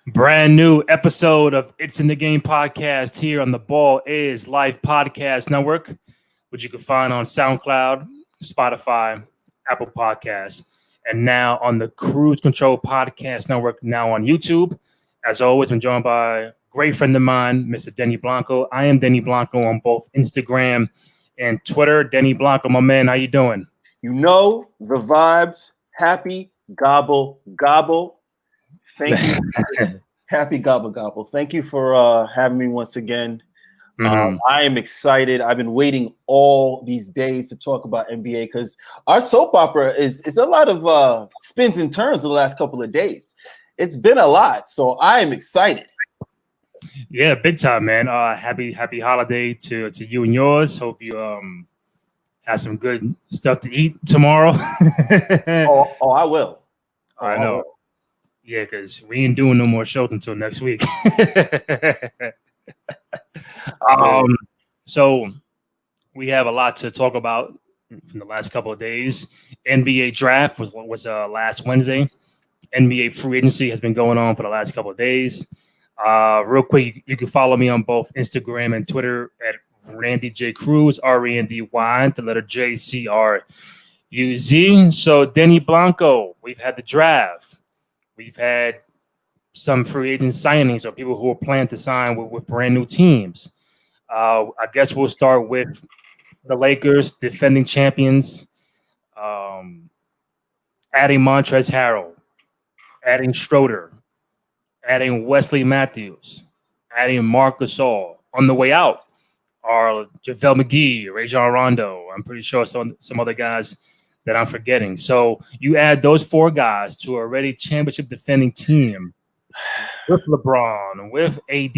Brand new episode of It's in the Game podcast here on the Ball Is Life Podcast Network, which you can find on SoundCloud, Spotify, Apple Podcasts, and now on the Cruise Control Podcast Network, now on YouTube. As always, I'm joined by a great friend of mine, Mr. Denny Blanco. I am Denny Blanco on both Instagram and Twitter. Denny Blanco, my man, how you doing? You know the vibes. Happy gobble gobble. Thank you. Happy gobble gobble. Thank you for having me once again. I am excited. I've been waiting all these days to talk about NBA because our soap opera is a lot of spins and turns the last couple of days. It's been a lot, so I am excited. Yeah, big time, man. Happy holiday to you and yours. Hope you have some good stuff to eat tomorrow. I will. I know. Yeah, because we ain't doing no more shows until next week. So we have a lot to talk about from the last couple of days. NBA draft was last Wednesday. NBA free agency has been going on for the last couple of days. Real quick, you can follow me on both Instagram and Twitter at Randy J Cruz, RANDY, the letter JCRUZ. So Denny Blanco, we've had the draft. We've had some free agent signings or people who are planning to sign with brand new teams. I guess we'll start with the Lakers, defending champions, adding Montrezl Harrell, adding Schroeder, adding Wesley Matthews, adding Marc Gasol. On the way out are JaVale McGee, Rajon Rondo. I'm pretty sure some other guys that I'm forgetting. So you add those four guys to a already championship defending team with LeBron, with AD,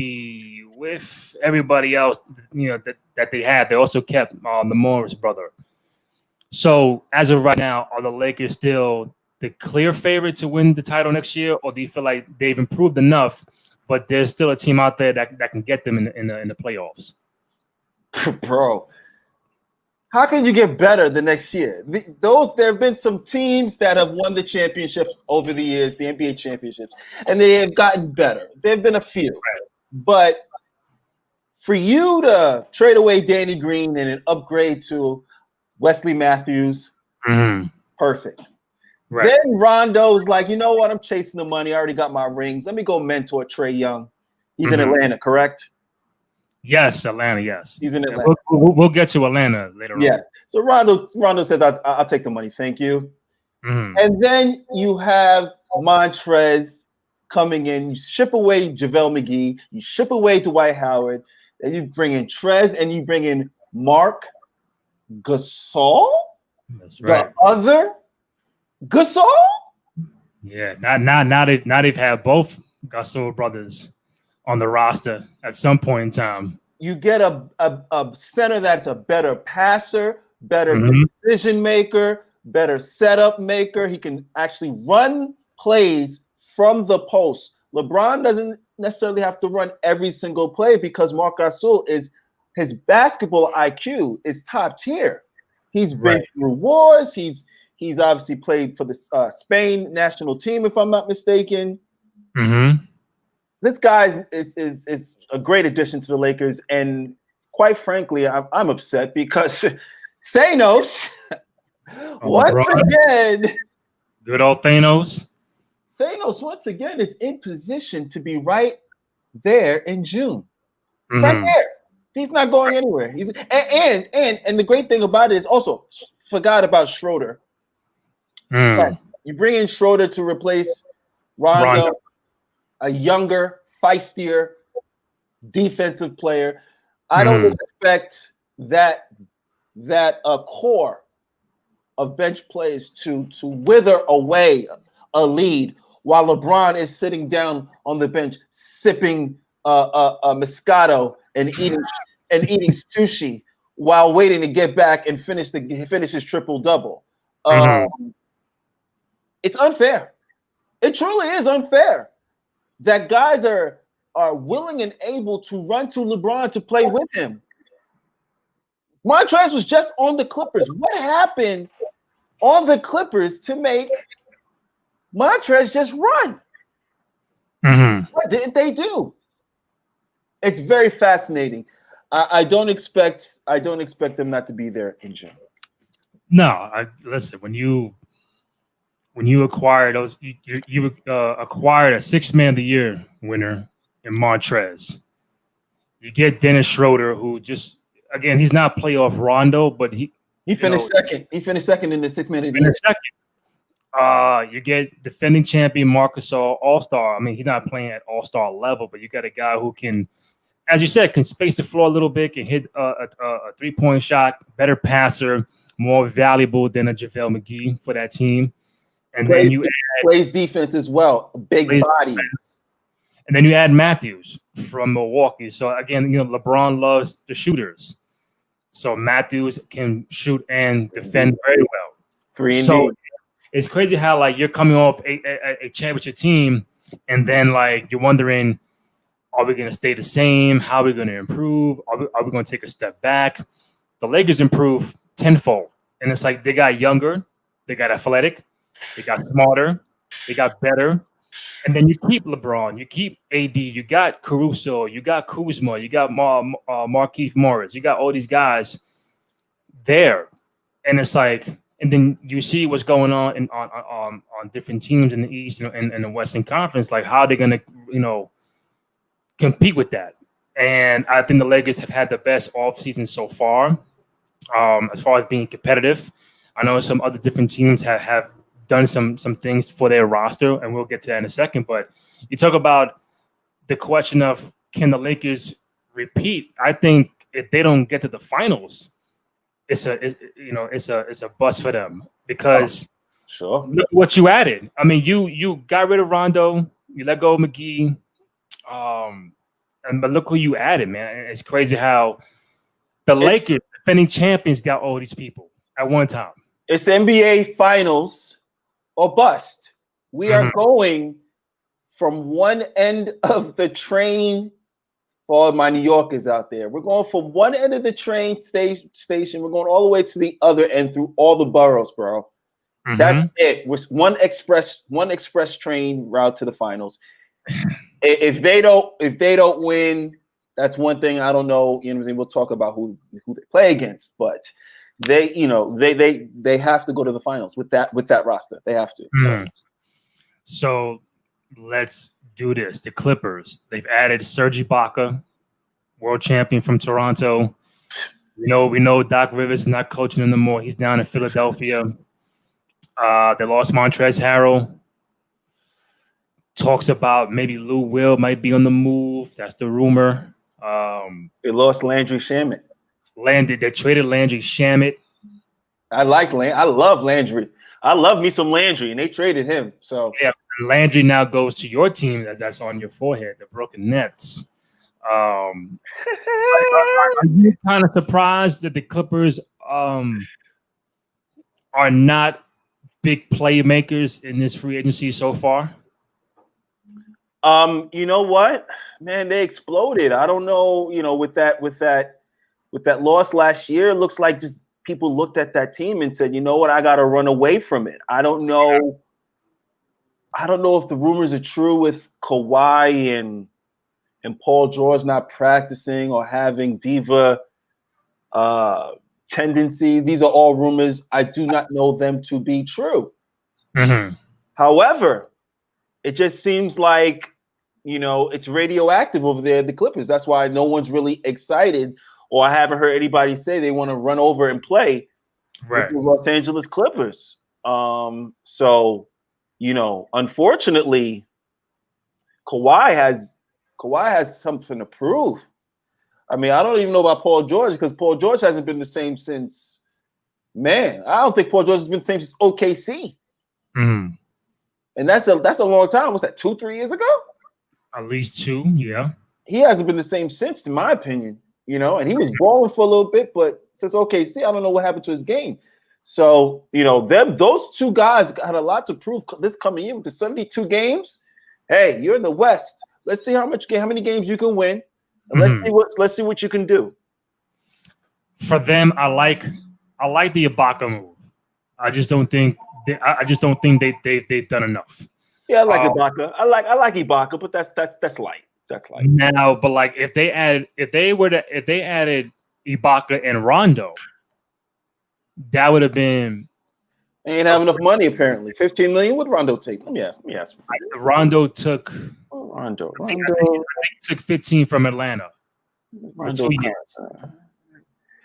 with everybody else, that they had. They also kept the Morris brother. So as of right now, are the Lakers still the clear favorite to win the title next year, or do you feel like they've improved enough, but there's still a team out there that can get them in the playoffs? Bro, how can you get better the next year? There have been some teams that have won the championships over the years, the NBA championships, and they have gotten better. There have been a few. Right. But for you to trade away Danny Green and an upgrade to Wesley Matthews, perfect. Right. Then Rondo's like, you know what? I'm chasing the money. I already got my rings. Let me go mentor Trae Young. He's in Atlanta, correct? Yes, Atlanta, yes. He's in Atlanta. We'll get to Atlanta later on. Yeah. So Rondo said, I'll take the money. Thank you. And then you have Montrez coming in. You ship away JaVale McGee. You ship away Dwight Howard. Then you bring in Trez and you bring in Marc Gasol. That's right. The other Gasol? Yeah. Now they've had both Gasol brothers on the roster at some point in time. You get a center that's a better passer, better decision maker, better setup maker. He can actually run plays from the post. LeBron doesn't necessarily have to run every single play because Marc Gasol his basketball IQ is top tier. He's been through wars. He's obviously played for the Spain national team, if I'm not mistaken. This guy is a great addition to the Lakers, and quite frankly, I'm upset because Thanos once again, good old Thanos. Thanos once again is in position to be right there in June, right there. He's not going anywhere. And the great thing about it is also forgot about Schroeder. You bring in Schroeder to replace Rondo. A younger, feistier defensive player. I don't expect that core of bench players to wither away a lead while LeBron is sitting down on the bench sipping Moscato and eating sushi while waiting to get back and finish his triple double. It's unfair. It truly is unfair that guys are willing and able to run to LeBron to play with him. Montrez was just on the Clippers. What happened on the Clippers to make Montrez just run? Mm-hmm. What didn't they do? It's very fascinating. I don't expect them not to be there in June. No, listen. When you acquire those, you acquired a 6-man of the year winner in Montrez. You get Dennis Schroeder, who just again he's not playoff Rondo, but he finished second. He finished second in the 6-man of the year. You get defending champion Marc Gasol, All-Star. I mean, he's not playing at All-Star level, but you got a guy who can, as you said, can space the floor a little bit, can hit a 3-point shot, better passer, more valuable than a JaVale McGee for that team. And then you plays defense as well, big body. Defense. And then you add Matthews from Milwaukee. So again, LeBron loves the shooters. So Matthews can shoot and defend very well. 3 and D. It's crazy how like you're coming off a championship team, and then like you're wondering, are we going to stay the same? How are we going to improve? Are we going to take a step back? The Lakers improve tenfold, and it's like they got younger, they got athletic, they got smarter, they got better, and then you keep LeBron, you keep AD, you got Caruso, you got Kuzma, you got Markieff Morris, you got all these guys there, and it's like. And then you see what's going on on different teams in the East and the Western Conference. Like, how are they going to, compete with that? And I think the Lakers have had the best offseason so far, as far as being competitive. I know some other different teams have done some things for their roster, and we'll get to that in a second. But you talk about the question of can the Lakers repeat? I think if they don't get to the finals, it's a bust for them because sure. Look what you added. I mean, you got rid of Rondo, you let go of McGee, but look who you added, man. It's crazy how the Lakers, defending champions, got all these people at one time. It's NBA Finals or bust. We are going from one end of the train. For all my New Yorkers out there, we're going from one end of the train station. We're going all the way to the other end through all the boroughs, bro. Mm-hmm. That's it. With one express train route to the finals. If they don't win, that's one thing. I don't know. We'll talk about who they play against, but they have to go to the finals with that roster. They have to. Mm-hmm. So let's do this. The Clippers, they've added Serge Ibaka, world champion from Toronto. We know Doc Rivers is not coaching them anymore. He's down in Philadelphia. They lost Montrezl Harrell. Talks about maybe Lou Will might be on the move. That's the rumor. They lost Landry Shamet. They traded Landry Shamet. I love Landry. I love me some Landry, and they traded him. So yeah. Landry now goes to your team that's on your forehead, the Brooklyn Nets. Are you kind of surprised that the Clippers are not big playmakers in this free agency so far? You know what, man, they exploded. I don't know, with that loss last year, it looks like just people looked at that team and said, you know what, I got to run away from it. I don't know. Yeah. I don't know if the rumors are true with Kawhi and Paul George not practicing or having diva tendencies. These are all rumors. I do not know them to be true. Mm-hmm. However, it just seems like, it's radioactive over there at the Clippers. That's why no one's really excited, or I haven't heard anybody say they want to run over and play with the Los Angeles Clippers. So, unfortunately, Kawhi has something to prove. I mean, I don't even know about Paul George because Paul George hasn't been the same since. Man, I don't think Paul George has been the same since OKC. Mm-hmm. And that's a long time. Was that 2-3 years ago? At least 2, yeah. He hasn't been the same since, in my opinion. And he was balling for a little bit, but since OKC, I don't know what happened to his game. So, those two guys got a lot to prove this coming in with the 72 games. Hey, you're in the West. Let's see how many games you can win, and let's see what you can do. For them, I like the Ibaka move. I just don't think they've done enough. Yeah, I like Ibaka. I like Ibaka, but that's light. That's light. Now, but like if they added Ibaka and Rondo, that would have been. They ain't have enough money apparently. 15 million. What Rondo take? Let me ask. Rondo took. Rondo. I think he took 15 from Atlanta for 2 years.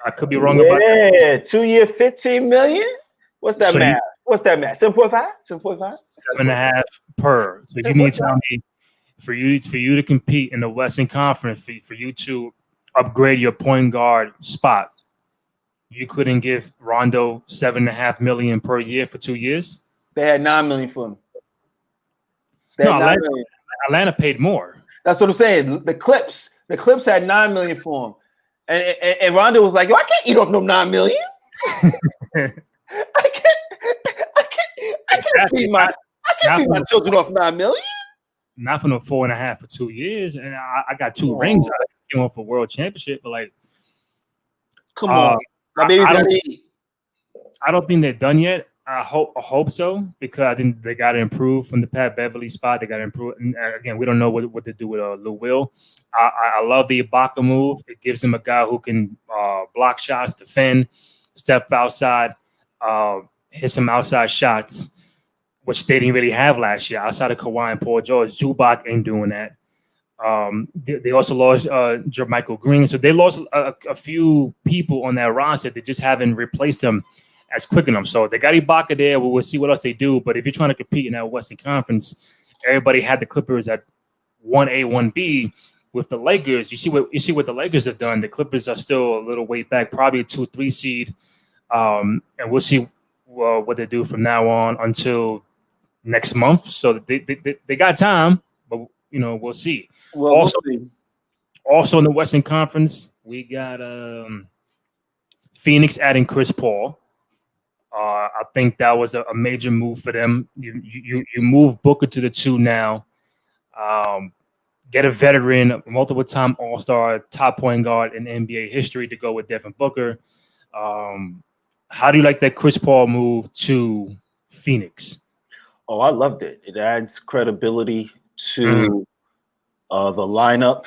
I could be wrong about that. Yeah, 2 year, 15 million. What's that math? 7.5? 7.5? 7.5 per. So you need to tell me for you to compete in the Western Conference, for you to upgrade your point guard spot, you couldn't give Rondo 7.5 million per year for 2 years. They had 9 million for him. Atlanta paid more. That's what I'm saying. The Clips had 9 million for him, and Rondo was like, "Yo, I can't eat off no 9 million. I can't feed my children off 9 million. Not for no 4.5 for 2 years, and I got 2 rings. I came off for world championship, but like, come on, my baby's gotta eat. I don't think they're done yet. I hope so, because I think they got to improve from the Pat Beverly spot. They got to improve. And again, we don't know what to do with Lou Will. I love the Ibaka move. It gives him a guy who can block shots, defend, step outside, hit some outside shots, which they didn't really have last year. Outside of Kawhi and Paul George, Zubac ain't doing that. They also lost Jermichael Green. So they lost a few people on that roster. They just haven't replaced them as quick enough. So they got Ibaka there. We'll see what else they do. But if you're trying to compete in that Western Conference, everybody had the Clippers at 1A, 1B. With the Lakers, you see what the Lakers have done. The Clippers are still a little way back, probably a 2-3 seed. And we'll see what they do from now on until next month. So they got time, but we'll see. Well, also in the Western Conference, we got Phoenix adding Chris Paul. I think that was a major move for them. You move Booker to the 2 now. Get a veteran, multiple-time All-Star, top point guard in NBA history to go with Devin Booker. How do you like that Chris Paul move to Phoenix? Oh, I loved it. It adds credibility to the lineup.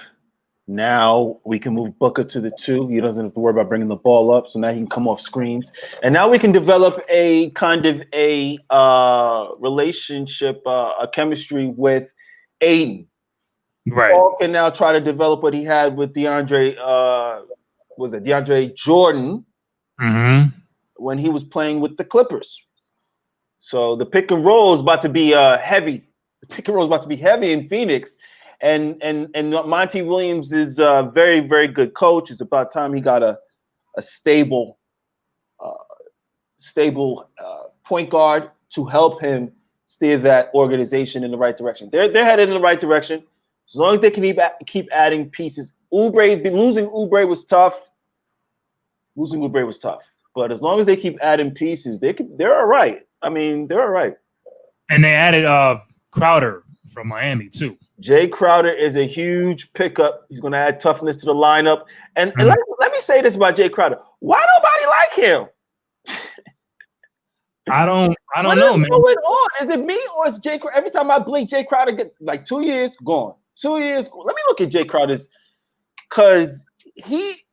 Now we can move Booker to the 2. He doesn't have to worry about bringing the ball up, so now he can come off screens. And now we can develop a kind of a relationship, a chemistry with Aiden. Right. Paul can now try to develop what he had with DeAndre Jordan when he was playing with the Clippers. So the pick and roll is about to be heavy. The pick and roll is about to be heavy in Phoenix. And Monty Williams is a very, very good coach. It's about time he got a stable point guard to help him steer that organization in the right direction. They're headed in the right direction. As long as they can keep adding pieces. Losing Oubre was tough. But as long as they keep adding pieces, they're all right. I mean, they're all right. And they added Crowder from Miami too. Jay Crowder is a huge pickup. He's going to add toughness to the lineup. And let me say this about Jay Crowder. Why nobody like him? I don't know, man. What's going on? Is it me or is Jay Crowder? Every time I blink, Jay Crowder get like 2 years gone. 2 years. Let me look at Jay Crowder's, because he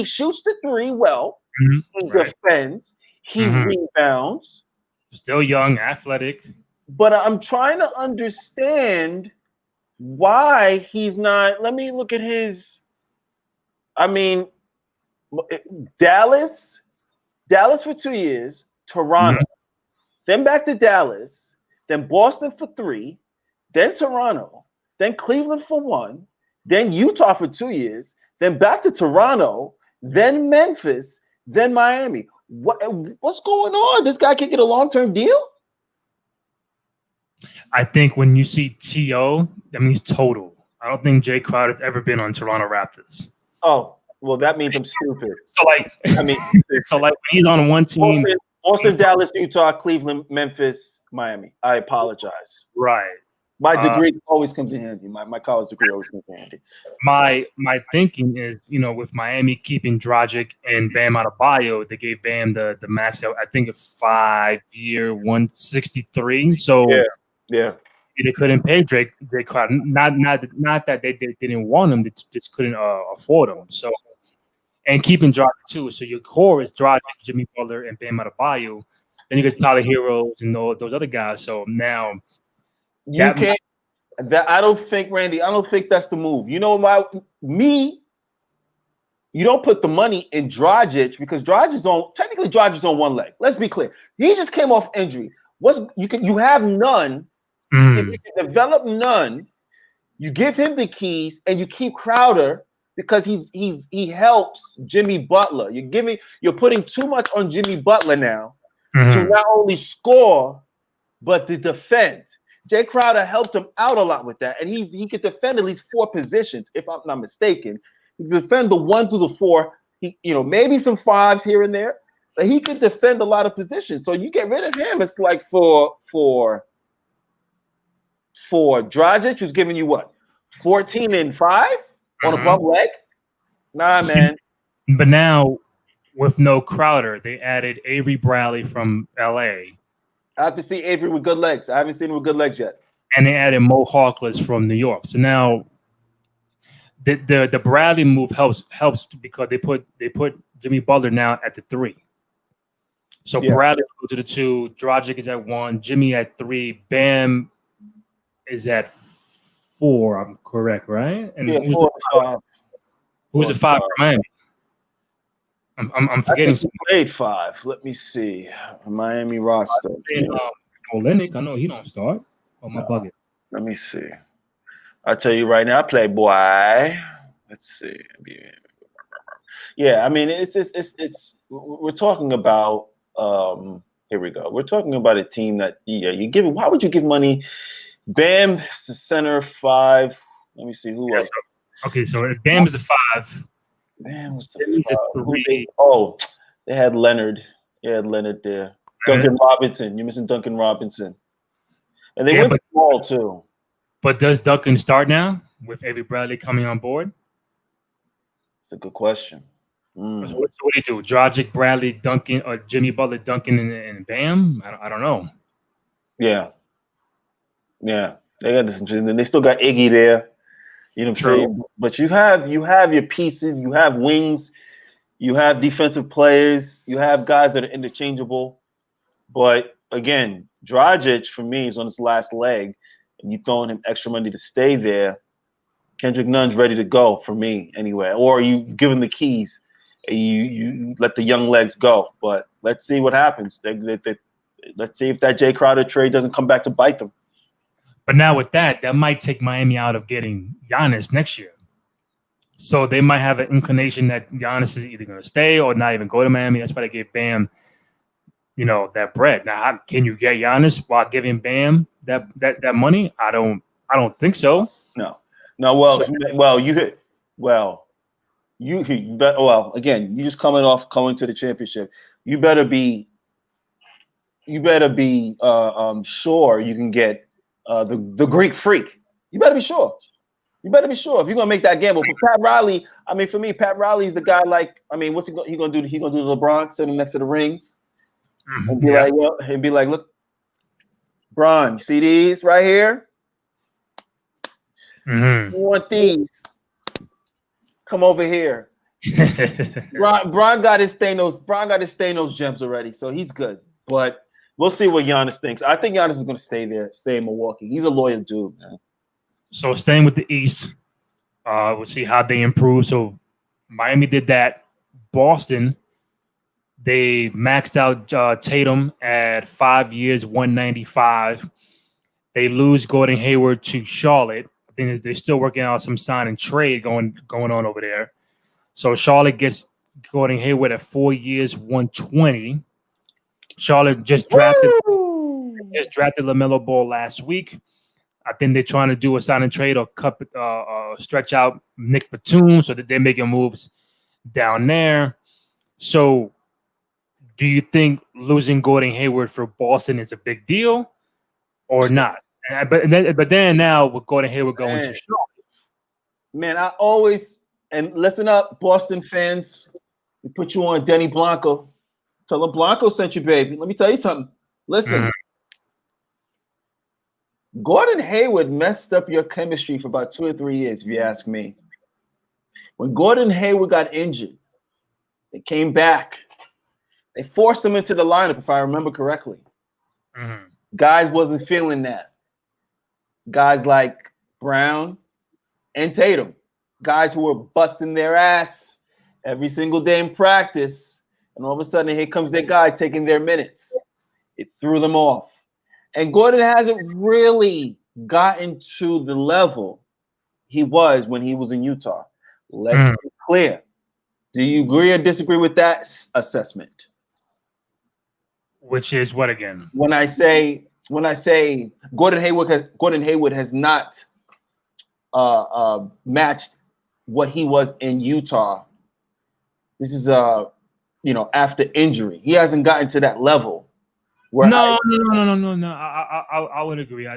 shoots the 3 well. He defends. He rebounds. Still young, athletic. But I'm trying to understand why he's not. Let me look at his. I mean, Dallas for 2 years, Toronto, then back to Dallas, then Boston for 3, then Toronto, then Cleveland for 1, then Utah for 2 years, then back to Toronto, then Memphis, then Miami. What's going on? This guy can't get a long-term deal? I think when you see T.O., that means total. I don't think Jay Crowder's ever been on Toronto Raptors. Oh, well, that means I'm stupid. When he's on one team. Boston, Dallas, Utah, Cleveland, Memphis, Miami. I apologize. Right. My degree always comes in handy. My college degree always comes in handy. My thinking is, with Miami keeping Dragic and Bam Adebayo, they gave Bam the max. I think a 5-year, 163. So yeah. they couldn't pay Drake Crowder. Not that they didn't want him, they just couldn't afford him. So, and keeping Dragic too. So your core is Dragic, Jimmy Butler, and Bam Adebayo. Then you got Tyler Heroes and all those other guys. So now you can't. That I don't think, Randy. I don't think that's the move. You know why? You don't put the money in Dragic because Dragic is on one leg. Let's be clear. He just came off injury. You have none. If you can develop none, you give him the keys and you keep Crowder because he helps Jimmy Butler. You're putting too much on Jimmy Butler now to not only score but to defend. Jay Crowder helped him out a lot with that, and he could defend at least 4 positions, if I'm not mistaken. He could defend the 1 through the 4. Maybe some 5s here and there, but he could defend a lot of positions. So you get rid of him, it's like for Dragic, who's giving you what, 14 and 5 on a bum leg? Nah, man. But now with no Crowder, they added Avery Bradley from LA. I have to see Avery with good legs. I haven't seen him with good legs yet. And they added Mo Harkless from New York. So now the Bradley move helps because they put Jimmy Butler now at the 3. So Bradley goes to the 2, Dragic is at 1, Jimmy at 3, Bam is at 4. I'm correct, right? And who's the 5 for Miami? I'm forgetting. Played 5. Let me see. Miami roster. Olynyk, I know he don't start. Oh, my bucket. Let me see. I'll tell you right now, Playboy. Let's see. Yeah, I mean, it's we're talking about here we go. We're talking about a team that why would you give money? Bam is the center 5. Let me see who else. So if Bam is a 5. Man, what's the 3? Oh, they had Leonard. They had Leonard there. Duncan Robinson. You're missing Duncan Robinson. And they went small too. But does Duncan start now with Avery Bradley coming on board? It's a good question. So what do you do? Dragic, Bradley, Duncan, or Jimmy Butler, Duncan, and Bam? I don't know. Yeah. They got this. They still got Iggy there. You know what I'm saying? But you have your pieces, you have wings, you have defensive players, you have guys that are interchangeable. But again, Dragic for me is on his last leg, and you throwing him extra money to stay there. Kendrick Nunn's ready to go for me anyway. Or you give him the keys and you let the young legs go. But let's see what happens. Let's see if that Jay Crowder trade doesn't come back to bite them. But now with that might take Miami out of getting Giannis next year. So they might have an inclination that Giannis is either going to stay or not even go to Miami. That's why they gave Bam, that bread. Now, how can you get Giannis while giving Bam that money? I don't think so. No. Again, you just coming to the championship. You better be sure you can get the Greek Freak. You better be sure. If you're gonna make that gamble. But Pat Riley, for me, Pat Riley is the guy. What's he gonna do? He gonna do the LeBron, sit him next to the rings, and be like, look, Bron, you see these right here? You want these? Come over here. Bron got his Thanos gems already, so he's good. But we'll see what Giannis thinks. I think Giannis is going to stay in Milwaukee. He's a loyal dude, man. So staying with the East, we'll see how they improve. So Miami did that. Boston, they maxed out Tatum at 5 years, 195. They lose Gordon Hayward to Charlotte. I think they're still working out some sign and trade going on over there. So Charlotte gets Gordon Hayward at 4 years, 120. Charlotte just drafted LaMelo Ball last week. I think they're trying to do a sign and trade or stretch out Nick Batum so that they're making moves down there. So do you think losing Gordon Hayward for Boston is a big deal or not? But then now with Gordon Hayward going to Charlotte. Man, I always – and listen up, Boston fans. We put you on Denny Blanco. Tell him Blanco sent you, baby. Let me tell you something. Listen. Gordon Hayward messed up your chemistry for about 2 or 3 years, if you ask me. When Gordon Hayward got injured, they came back. They forced him into the lineup, if I remember correctly. Mm-hmm. Guys wasn't feeling that. Guys like Brown and Tatum, guys who were busting their ass every single day in practice, and all of a sudden here comes their guy taking their minutes. It threw them off. And Gordon hasn't really gotten to the level he was when he was in Utah. Let's be clear. Do you agree or disagree with that assessment? Which is what again? When I say Gordon Hayward has not matched what he was in Utah. This is after injury. He hasn't gotten to that level. No. I would agree.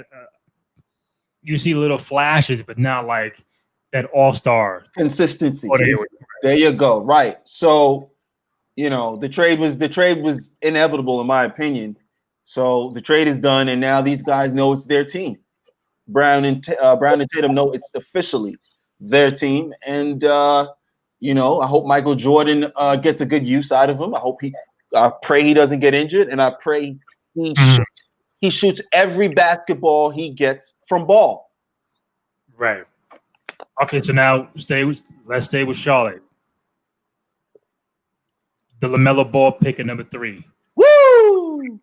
You see little flashes, but not like that all-star consistency. There you go. Right. So, the trade was inevitable in my opinion. So the trade is done, and now these guys know it's their team. Brown and Tatum know it's officially their team, and I hope Michael Jordan gets a good use out of him. I pray he doesn't get injured, and I pray he shoots every basketball he gets from ball. Right. Okay, so now let's stay with Charlotte. The LaMelo Ball pick at number 3. Woo!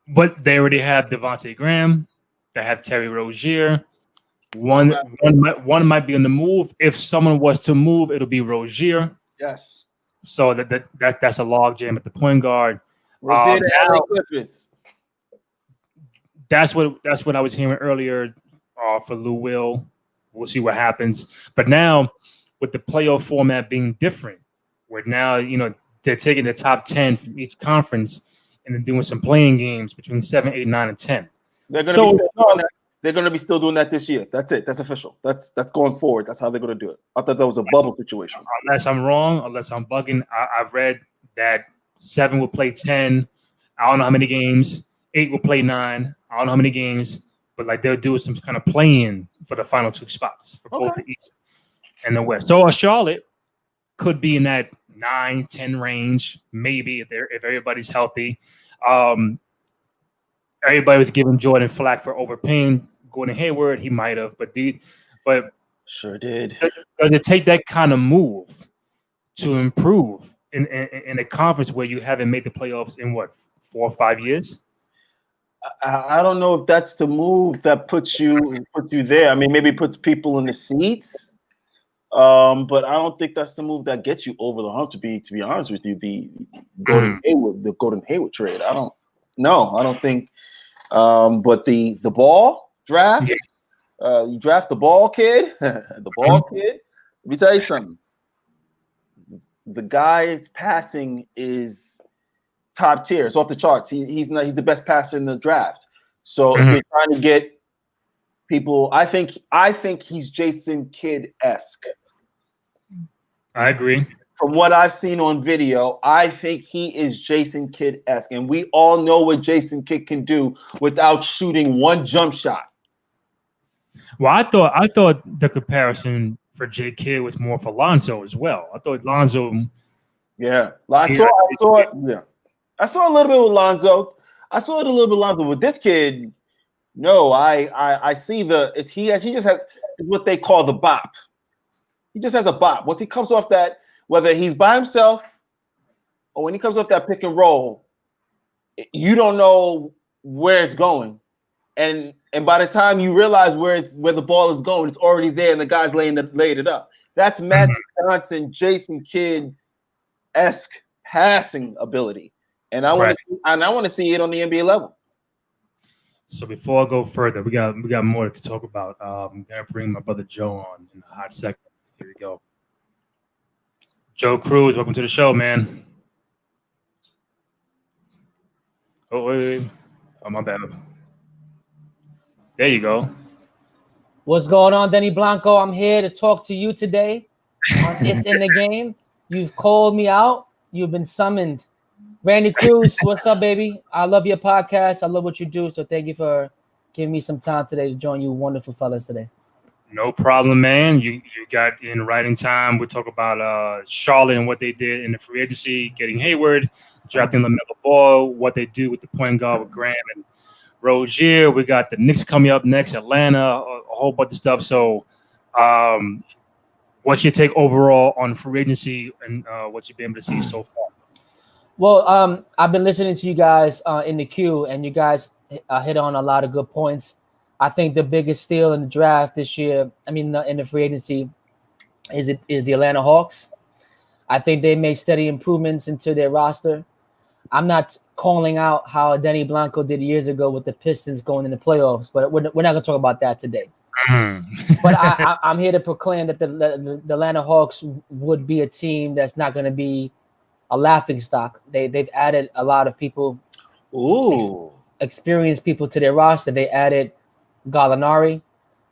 But they already have Devontae Graham. They have Terry Rozier. One might be on the move. If someone was to move, it'll be Rozier. Yes. So that's a log jam at the point guard. Rozier to LA Clippers. That's what I was hearing earlier for Lou Will. We'll see what happens. But now with the playoff format being different, where now they're taking the top 10 from each conference and they're doing some playing games between 7, 8, 9, and 10. They're going to be still doing that this year. That's it. That's official. That's going forward. That's how they're going to do it. I thought that was a bubble situation. Unless I'm wrong, unless I'm bugging, I've read that 7 will play 10. I don't know how many games. 8 will play 9. I don't know how many games. But like they'll do some kind of play-in for the final 2 spots for both the East and the West. So Charlotte could be in that 9, 10 range, maybe if everybody's healthy. Everybody was giving Jordan flack for overpaying Gordon Hayward. He might have, but sure did. Does it take that kind of move to improve in a conference where you haven't made the playoffs in 4 or 5 years? I don't know if that's the move that puts you there. I mean, maybe it puts people in the seats. But I don't think that's the move that gets you over the hump. To be honest with you, the Gordon Hayward trade. I don't think. But the ball draft, you draft the ball kid, the ball kid. Let me tell you something. The guy's passing is top tier. It's off the charts. He's the best passer in the draft. So if you're trying to get people, I think he's Jason Kidd-esque. I agree. From what I've seen on video, I think he is Jason Kidd-esque, and we all know what Jason Kidd can do without shooting one jump shot. Well, I thought the comparison for J. Kidd was more for Lonzo as well. I thought Lonzo. Yeah, I saw it. Yeah, I saw a little bit with Lonzo. With this kid. No, I see he just has what they call the bop. He just has a bop. Once he comes off that, whether he's by himself or when he comes off that pick and roll, you don't know where it's going. And by the time you realize where the ball is going, it's already there and the guy's laid it up. That's Magic Johnson, Jason Kidd-esque passing ability. And I want to see it on the NBA level. So before I go further, we got more to talk about. I'm gonna bring my brother Joe on in a hot second. Here we go. Joe Cruz, welcome to the show, man. Oh, wait. Oh, my bad. There you go. What's going on, Denny Blanco? I'm here to talk to you today on It's in the Game. You've called me out. You've been summoned. Randy Cruz, what's up, baby? I love your podcast. I love what you do. So thank you for giving me some time today to join you wonderful fellas today. No problem, man. You got in right in time. We talk about Charlotte and what they did in the free agency, getting Hayward, drafting LaMelo Ball, what they do with the point guard with Graham and Rozier. We got the Knicks coming up next, Atlanta, a whole bunch of stuff. So, what's your take overall on free agency and what you've been able to see so far? Well, I've been listening to you guys in the queue, and you guys hit on a lot of good points. I think the biggest steal in the draft this year, in the free agency, is the Atlanta Hawks. I think they made steady improvements into their roster. I'm not calling out how Denny Blanco did years ago with the Pistons going in the playoffs, but we're not going to talk about that today. But I'm here to proclaim that the Atlanta Hawks would be a team that's not going to be a laughingstock. They've added a lot of people, experienced people to their roster. They added Gallinari.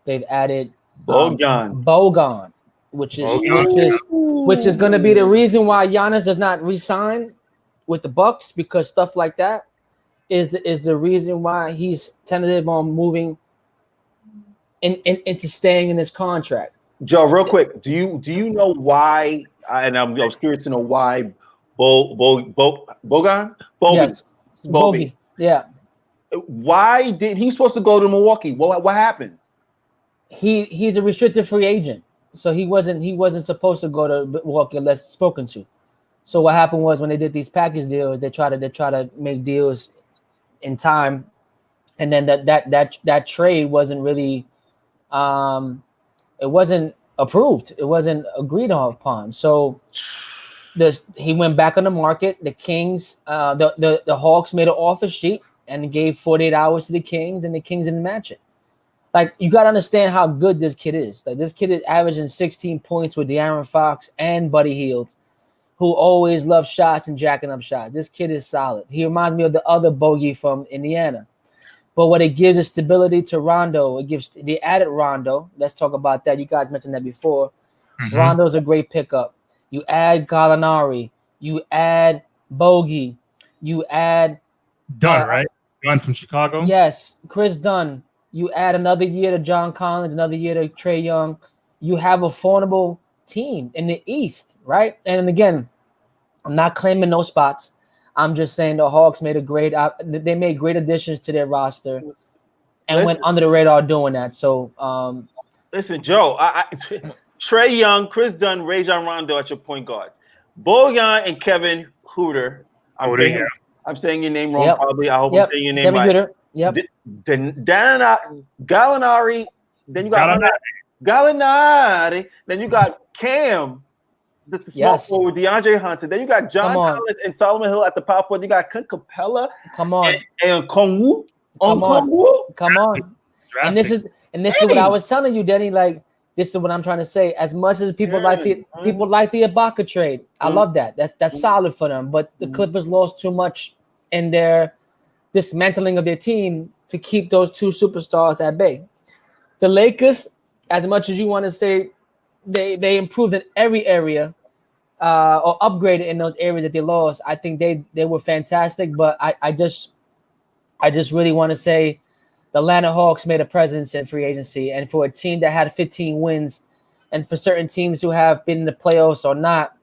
They've added Bogan, which is going to be the reason why Giannis does not re-sign with the Bucks, because stuff like that is the reason why he's tentative on moving into staying in his contract. Joe, real quick, do you know why? And I was curious to know why Bogan? Yes, Bogey. Yeah. Why did he supposed to go to Milwaukee? What happened? He's a restricted free agent, so he wasn't supposed to go to Milwaukee unless spoken to. So what happened was, when they did these package deals, they try to make deals in time, and then that trade wasn't really it wasn't approved. It wasn't agreed upon. So he went back on the market. The Kings, the Hawks made an offer sheet and gave 48 hours to the Kings, and the Kings didn't match it. Like, you got to understand how good this kid is. Like, this kid is averaging 16 points with De'Aaron Fox and Buddy Hield, who always love shots and jacking up shots. This kid is solid. He reminds me of the other bogey from Indiana. But what it gives is stability to Rondo. They added Rondo. Let's talk about that. You guys mentioned that before. Mm-hmm. Rondo's a great pickup. You add Gallinari. You add Bogey. You add Dunn, right? Dunn from Chicago. Yes, Chris Dunn. You add another year to John Collins, another year to Trae Young. You have a formidable team in the East, right? And again, I'm not claiming no spots. I'm just saying the Hawks made great additions to their roster and went under the radar doing that. So, listen, Joe, Trae Young, Chris Dunn, Rajon Rondo at your point guards. Bojan and Kevin Huerter. I'm saying your name wrong, probably. I hope I'm saying your name Kevin right. Huerter. Yep. Gallinari. Then you got Gallinari. Then you got Cam. The small forward, DeAndre Hunter. Then you got John Collins and Solomon Hill at the power forward. You got Clint Capella. Come on. And Kongwu. Come on. And this is what I was telling you, Denny. Like, this is what I'm trying to say. As much as people like the Ibaka trade, I love that. That's solid for them. But the Clippers lost too much in their dismantling of their team to keep those two superstars at bay. The Lakers, as much as you want to say, they improved in every area or upgraded in those areas that they lost. I think they were fantastic. But I just really want to say the Atlanta Hawks made a presence in free agency, and for a team that had 15 wins, and for certain teams who have been in the playoffs or not,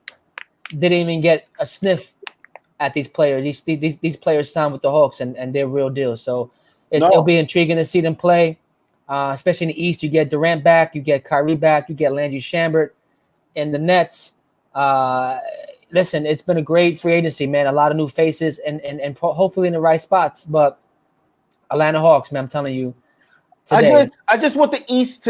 didn't even get a sniff at these players. These players signed with the Hawks, and they're real deal. So it'll be intriguing to see them play, especially in the East. You get Durant back, you get Kyrie back, you get Landry Shamet in the Nets. Listen, it's been a great free agency, man. A lot of new faces and hopefully in the right spots. But Atlanta Hawks, man, I'm telling you, today. I just want the East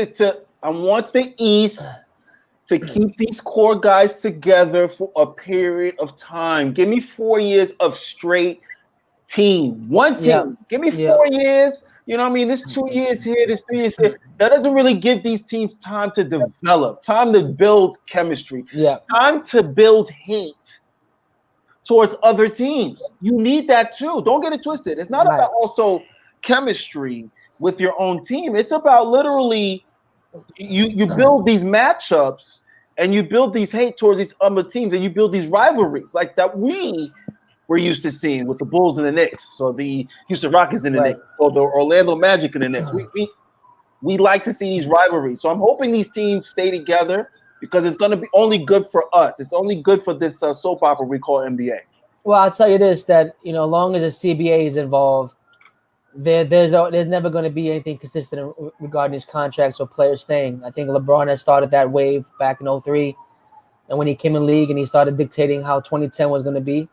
to keep these core guys together for a period of time. Give me 4 years of straight team. One team. Yeah. Give me 4 years. You know what I mean? This 2 years here, this 3 years here. That doesn't really give these teams time to develop, time to build chemistry, time to build hate towards other teams. You need that too. Don't get it twisted. It's not about also chemistry with your own team. It's about literally you build these matchups and you build these hate towards these other teams and you build these rivalries like that. We we're used to seeing with the Bulls and the Knicks, so the Houston Rockets and the Knicks, or the Orlando Magic and the Knicks. We like to see these rivalries. So I'm hoping these teams stay together because it's going to be only good for us. It's only good for this soap opera we call NBA. Well, I'll tell you this, that, as long as the CBA is involved, there's never going to be anything consistent regarding these contracts or players staying. I think LeBron has started that wave back in 2003, and when he came in league and he started dictating how 2010 was going to be.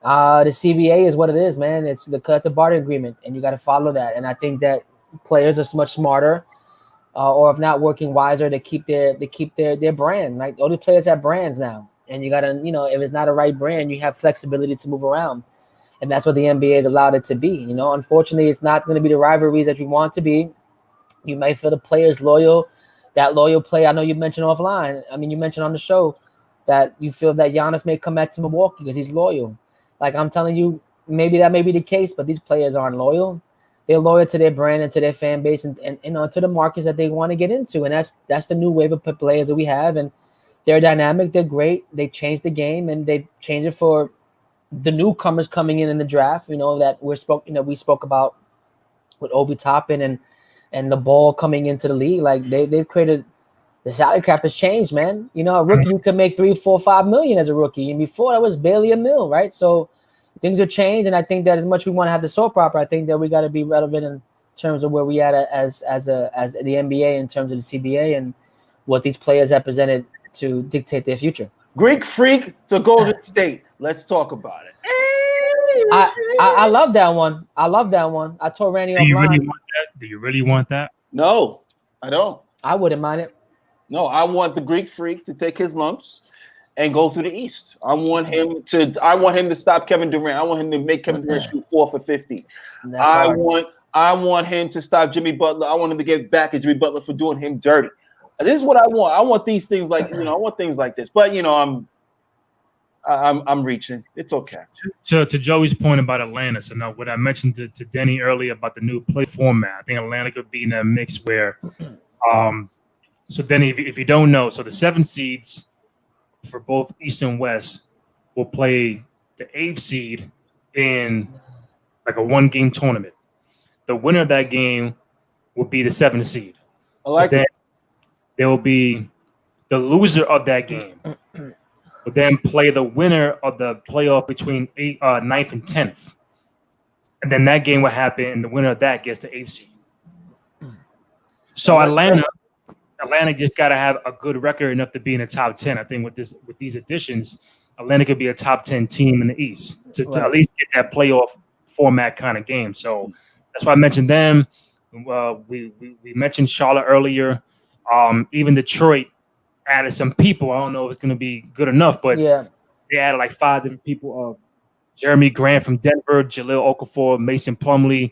The CBA is what it is, man. It's the collective bargaining agreement, and you got to follow that. And I think that players are much smarter, or if not working wiser, to keep their brand. Like, all the players have brands now, and you got to, if it's not a right brand, you have flexibility to move around, and that's what the NBA has allowed it to be. Unfortunately, it's not going to be the rivalries that you want to be. You might feel the players loyal, that loyal player. I know you mentioned offline. I mean, you mentioned on the show that you feel that Giannis may come back to Milwaukee because he's loyal. Like, I'm telling you, maybe that may be the case, but these players aren't loyal. They're loyal to their brand and to their fan base and to the markets that they want to get into. And that's the new wave of players that we have. And they're dynamic. They're great. They changed the game, and they changed it for the newcomers coming in the draft. That we spoke about with Obi Toppin and the ball coming into the league. Like, they've created the salary cap has changed, man. A rookie, you can make $3, $4, $5 million as a rookie, and before that was barely $1 million, right? So things have changed, and I think that as much as we want to have the soap opera, I think that we got to be relevant in terms of where we at as the NBA in terms of the CBA and what these players have presented to dictate their future. Greek Freak to Golden State. Let's talk about it. I love that one. I told Randy Do you really want that? Do you really want that? No, I don't. I wouldn't mind it. No, I want the Greek Freak to take his lumps and go through the East. I want him to stop Kevin Durant. I want him to make Kevin Durant shoot 4 for 50. I want him to stop Jimmy Butler. I want him to get back at Jimmy Butler for doing him dirty. This is what I want. I want these things like, I want things like this. But I'm reaching. It's okay. To Joey's point about Atlanta, so now what I mentioned to Denny earlier about the new play format, I think Atlanta could be in that mix where so Denny, if you don't know, so the 7 seeds for both East and West will play the 8th seed in like a 1-game tournament. The winner of that game will be the 7th seed. Then there will be the loser of that game will then play the winner of the playoff between 9th and 10th. And then that game will happen, and the winner of that gets the 8th seed. So Atlanta just got to have a good record enough to be in the top 10. I think with these additions, Atlanta could be a top 10 team in the East to at least get that playoff format kind of game. So that's why I mentioned them. We mentioned Charlotte earlier. Even Detroit added some people. I don't know if it's going to be good enough, but they added like 5 different people. Jeremy Grant from Denver, Jahlil Okafor, Mason Plumlee,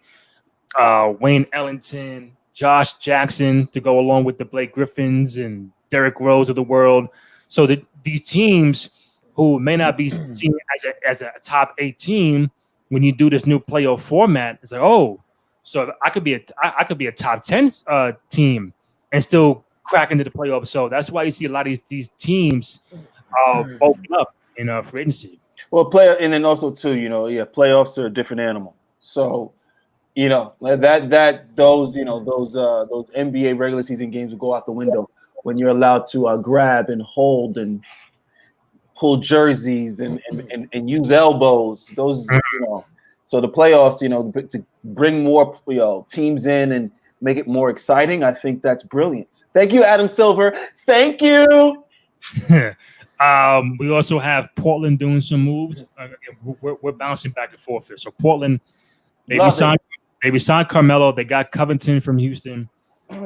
Wayne Ellington, Josh Jackson to go along with the Blake Griffins and Derrick Rose of the world. So these teams who may not be seen as a top 8 team, when you do this new playoff format, it's like, oh, so I could be a top 10 team and still crack into the playoffs. So that's why you see a lot of these teams bulking up in free agency. Well, and then also too, playoffs are a different animal. So, those NBA regular season games will go out the window when you're allowed to grab and hold and pull jerseys and use elbows. Those, so the playoffs, to bring more teams in and make it more exciting. I think that's brilliant. Thank you, Adam Silver. Thank you. We also have Portland doing some moves. We're bouncing back and forth here. So Portland, they resigned Carmelo. They got Covington from Houston. They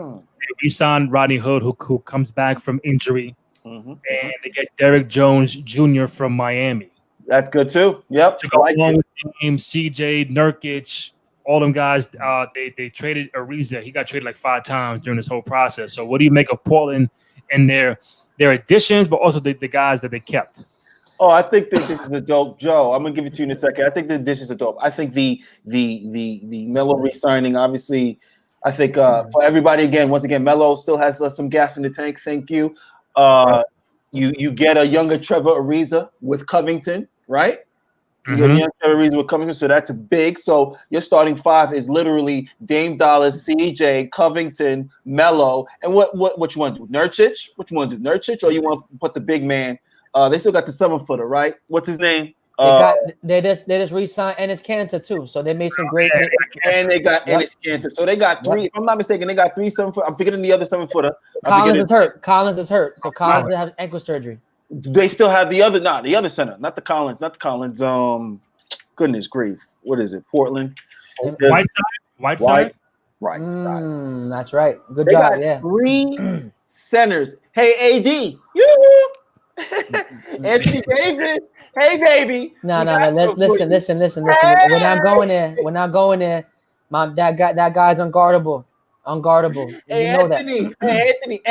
re-signed Rodney Hood, who comes back from injury. And they get Derrick Jones Jr. from Miami. That's good too. Yep. To go along with the team, CJ, Nurkic, all them guys. They traded Ariza. He got traded like 5 times during this whole process. So what do you make of Portland and their additions, but also the guys that they kept? Oh, I think this is a dope, Joe. I'm gonna give it to you in a second. I think the additions are dope. I think the Melo re-signing, obviously. I think for everybody, once again, Melo still has some gas in the tank. Thank you. You get a younger Trevor Ariza with Covington, right? Your young Trevor Ariza were coming in, so that's big. So your starting five is literally Dame Dollar, CJ, Covington, Melo, and what you want to do? Nurkic? What you want to do? Nurkic, or you want to put the big man? They still got the 7-footer, right? What's his name? They just re-signed Enes Kanter too, so they made some great. And they got Enes Kanter, so they got three. If I'm not mistaken, they got 3 7-foot. I'm forgetting the other 7-footer. Collins is hurt. So Collins has ankle surgery. They still have the other center, not the Collins. Goodness grief, what is it? Portland. Whiteside. Right. That's right. Good job. Yeah. 3 centers. Hey, AD. You. Anthony Davis. Hey, baby. No. Listen. Hey. We're not going there. That guy's unguardable. Hey, you know Anthony. That. Hey, Anthony.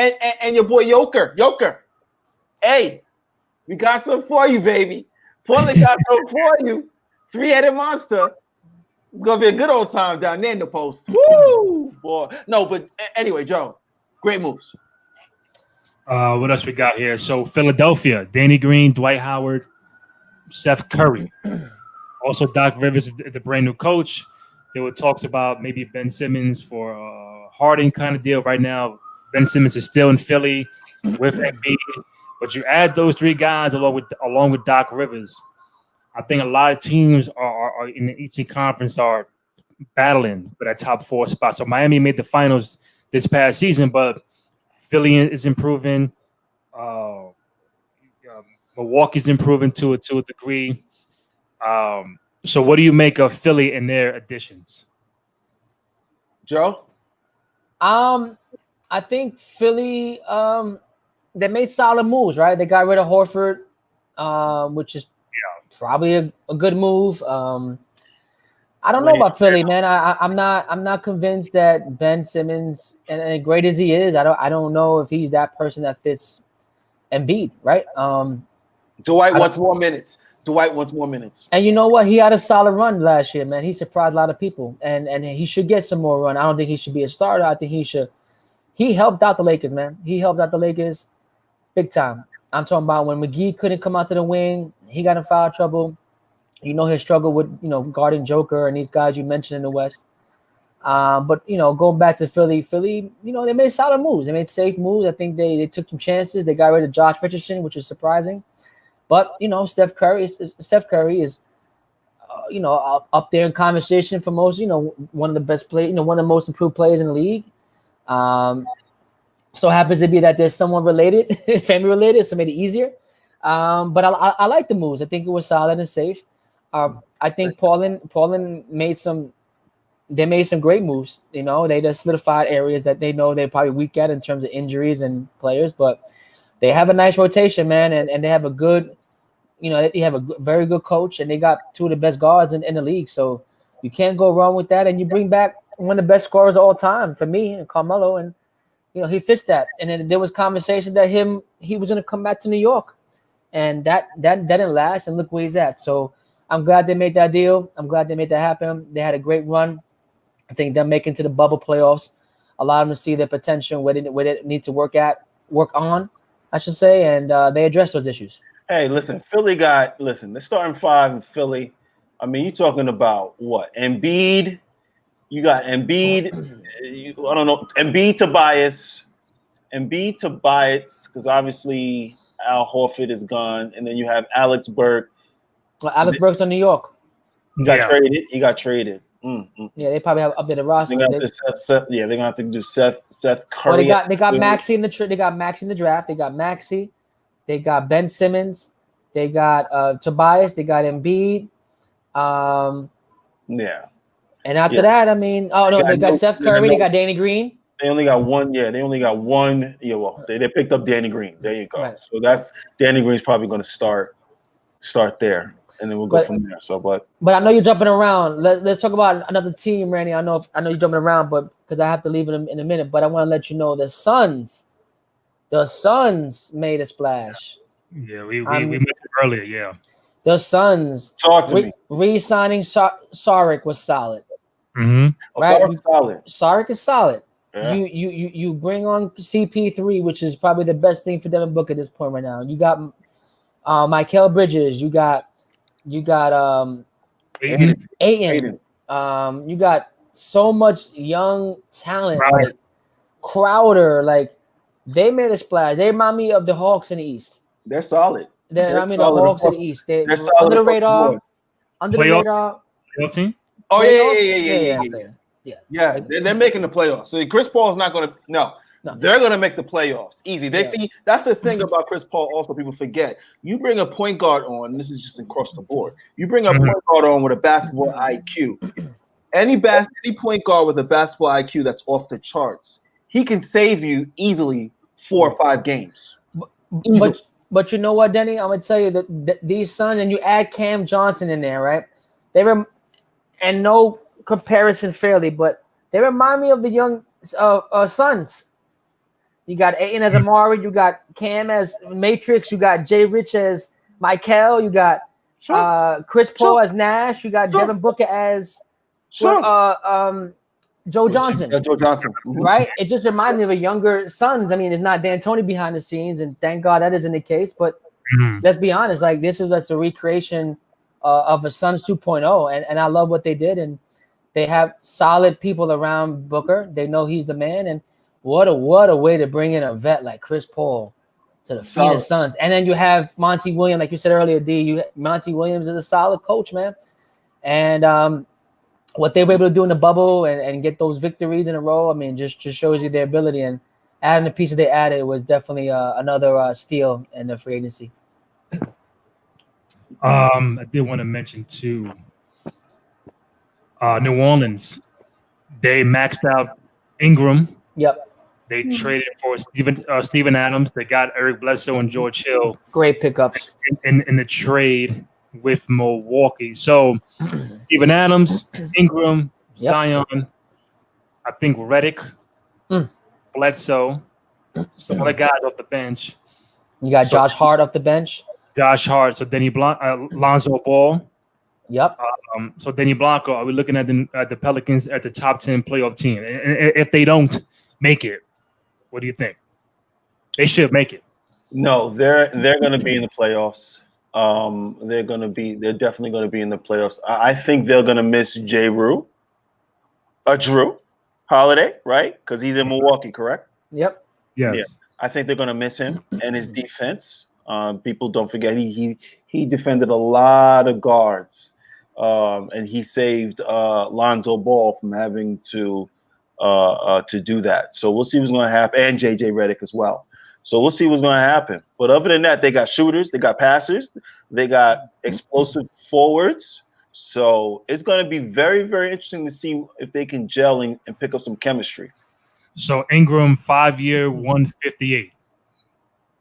And your boy Joker. Hey, we got some for you, baby. Portland got some for you. 3-headed monster. It's gonna be a good old time down there in the post. Woo, boy. No, but anyway, Joe, great moves. What else we got here? So Philadelphia, Danny Green, Dwight Howard, Seth Curry. Also, Doc Rivers is a brand new coach. There were talks about maybe Ben Simmons for a Harden kind of deal. Right now, Ben Simmons is still in Philly with Embiid. But you add those 3 guys along with Doc Rivers, I think a lot of teams are in the Eastern Conference are battling for that top 4 spot. So Miami made the finals this past season, but Philly is improving. Milwaukee's improving to a degree. So what do you make of Philly and their additions? Joe? I think Philly they made solid moves, right? They got rid of Horford, which is probably a good move. I don't know about Philly, man. I'm not convinced that Ben Simmons, and great as he is, I don't know if he's that person that fits Embiid, right? Dwight wants more minutes. And you know what? He had a solid run last year, man. He surprised a lot of people, and he should get some more run. I don't think he should be a starter. I think he should. He helped out the Lakers, man. He helped out the Lakers big time. I'm talking about when McGee couldn't come out to the wing, he got in foul trouble. You know his struggle with guarding Joker and these guys you mentioned in the West. But going back to Philly, they made solid moves. They made safe moves. I think they took some chances. They got rid of Josh Richardson, which is surprising. But Steph Curry is up there in conversation for most. One of the best players. One of the most improved players in the league. So happens to be that there's someone related, family related, so made it easier. But I like the moves. I think it was solid and safe. I think Portland made some great moves. They just solidified areas that they know they're probably weak at in terms of injuries and players, but they have a nice rotation, man, and they have a good, they have a very good coach, and they got 2 of the best guards in the league. So you can't go wrong with that. And you bring back one of the best scorers of all time for me, and Carmelo, and he fits that. And then there was conversation that he was going to come back to New York, and that didn't last. And look where he's at. So I'm glad they made that deal. I'm glad they made that happen. They had a great run. I think them making to the bubble playoffs allowed them to see their potential where they need to work on, I should say, and they addressed those issues. Hey, listen, they're starting 5 in Philly. I mean, you're talking about what? Embiid. You got Embiid. I don't know. Embiid, Tobias, because obviously Al Horford is gone, and then you have Alex Burke. Well, Alex Burke's on New York. He got traded. Mm-hmm. Yeah, they probably have updated roster. They're gonna have to do Seth Curry. Well, they got Maxey in the They got Maxey in the draft. They got Maxey. They got Ben Simmons. They got Tobias. They got Embiid. Yeah. And after that, I mean, they got Seth Curry. They got Danny Green. They only got one. Yeah, they only got one. Yeah, well, they picked up Danny Green. There you go. Right. So that's Danny Green's probably going to start there, and then we'll go from there. So, but I know you're jumping around. Let's talk about another team, Randy. I know you're jumping around, but because I have to leave it in a minute. But I want to let you know the Suns made a splash. Yeah, we mentioned earlier. Yeah, the Suns re-signing Saric was solid. Mm-hmm. Right, Saric is solid. Yeah. You bring on CP3, which is probably the best thing for Devin Booker at this point right now. You got Mikal Bridges. You got You got Ayton. You got so much young talent, like Crowder. Like they made a splash. They remind me of the Hawks in the East. They're solid. The Hawks in the East. They're under the radar. Under the radar. Playoff team. Oh yeah. They're making the playoffs. So Chris Paul's not going to. No. They're going to make the playoffs easy. They see that's the thing about Chris Paul. Also, people forget you bring a point guard on. This is just across the board. You bring a point guard on with a basketball IQ. Any point guard with a basketball IQ that's off the charts, he can save you easily 4 or 5 games. But you know what, Denny? I'm gonna tell you that these Suns, and you add Cam Johnson in there, right? They were, and no comparisons fairly, but they remind me of the young Suns. You got Ayton as Amari, you got Cam as Matrix, you got Jay Rich as Michael, you got Chris Paul as Nash, you got Devin Booker as Joe Johnson. Joe Johnson. Right? It just reminds me of a younger Suns. I mean, it's not D'Antoni behind the scenes, and thank God that isn't the case. But let's be honest, like this is just a recreation of a Suns 2.0, and I love what they did, and they have solid people around Booker. They know he's the man, and what a way to bring in a vet like Chris Paul to the Phoenix Suns. And then you have Monty Williams, like you said earlier, Monty Williams is a solid coach, man. And what they were able to do in the bubble and get those victories in a row, I mean, just shows you their ability. And adding the pieces they added was definitely another steal in the free agency. I did want to mention too, New Orleans. They maxed out Ingram. Yep. They traded for Steven Adams. They got Eric Bledsoe and George Hill. Great pickups in the trade with Milwaukee. So Steven Adams, Ingram, Zion, I think Redick, Bledsoe, some other guys off the bench. You got Josh Hart off the bench. Josh Hart. So Denny Lonzo Ball. Yep. So Denny Blanco, are we looking at the Pelicans at the top 10 playoff team? And if they don't make it, what do you think? They should make it. No, they're going to be in the playoffs. They're definitely going to be in the playoffs. I think they're going to miss Drew Holiday, right? Because he's in Milwaukee, correct? Yep. Yes. Yeah. I think they're going to miss him and his defense. People don't forget he defended a lot of guards, and he saved Lonzo Ball from having to do that. So we'll see what's going to happen, and JJ Redick as well. So we'll see what's going to happen. But other than that, they got shooters, they got passers, they got explosive forwards. So it's going to be very, very interesting to see if they can gel and pick up some chemistry. So Ingram, 5-year, 158.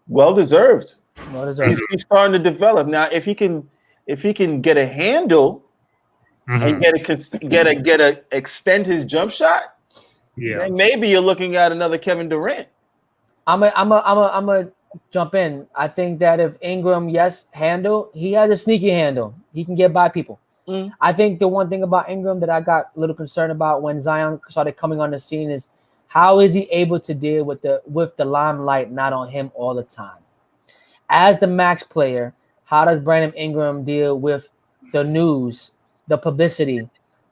Well deserved. Well deserved. He's starting to develop now. If he can get a handle and extend his jump shot, then maybe you're looking at another Kevin Durant. I'm a jump in. I think that if Ingram, handle, he has a sneaky handle. He can get by people. I think the one thing about Ingram that I got a little concerned about when Zion started coming on the scene is how is he able to deal with the limelight not on him all the time? As the max player, how does Brandon Ingram deal with the news, the publicity,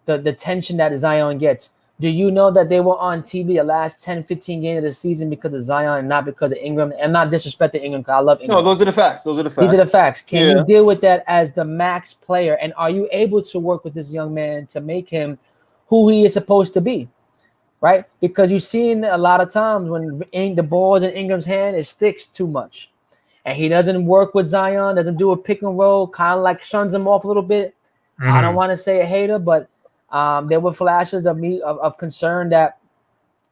the tension that Zion gets? Do you know that they were on TV the last 10, 15 games of the season because of Zion and not because of Ingram? And not disrespecting Ingram because I love Ingram. No, those are the facts. These are the facts. Can you deal with that as the max player? And are you able to work with this young man to make him who he is supposed to be? Right? Because you've seen a lot of times when the ball is in Ingram's hand, it sticks too much. And he doesn't work with Zion, doesn't do a pick and roll, kind of like shuns him off a little bit. I don't want to say a hater, but there were flashes of concern that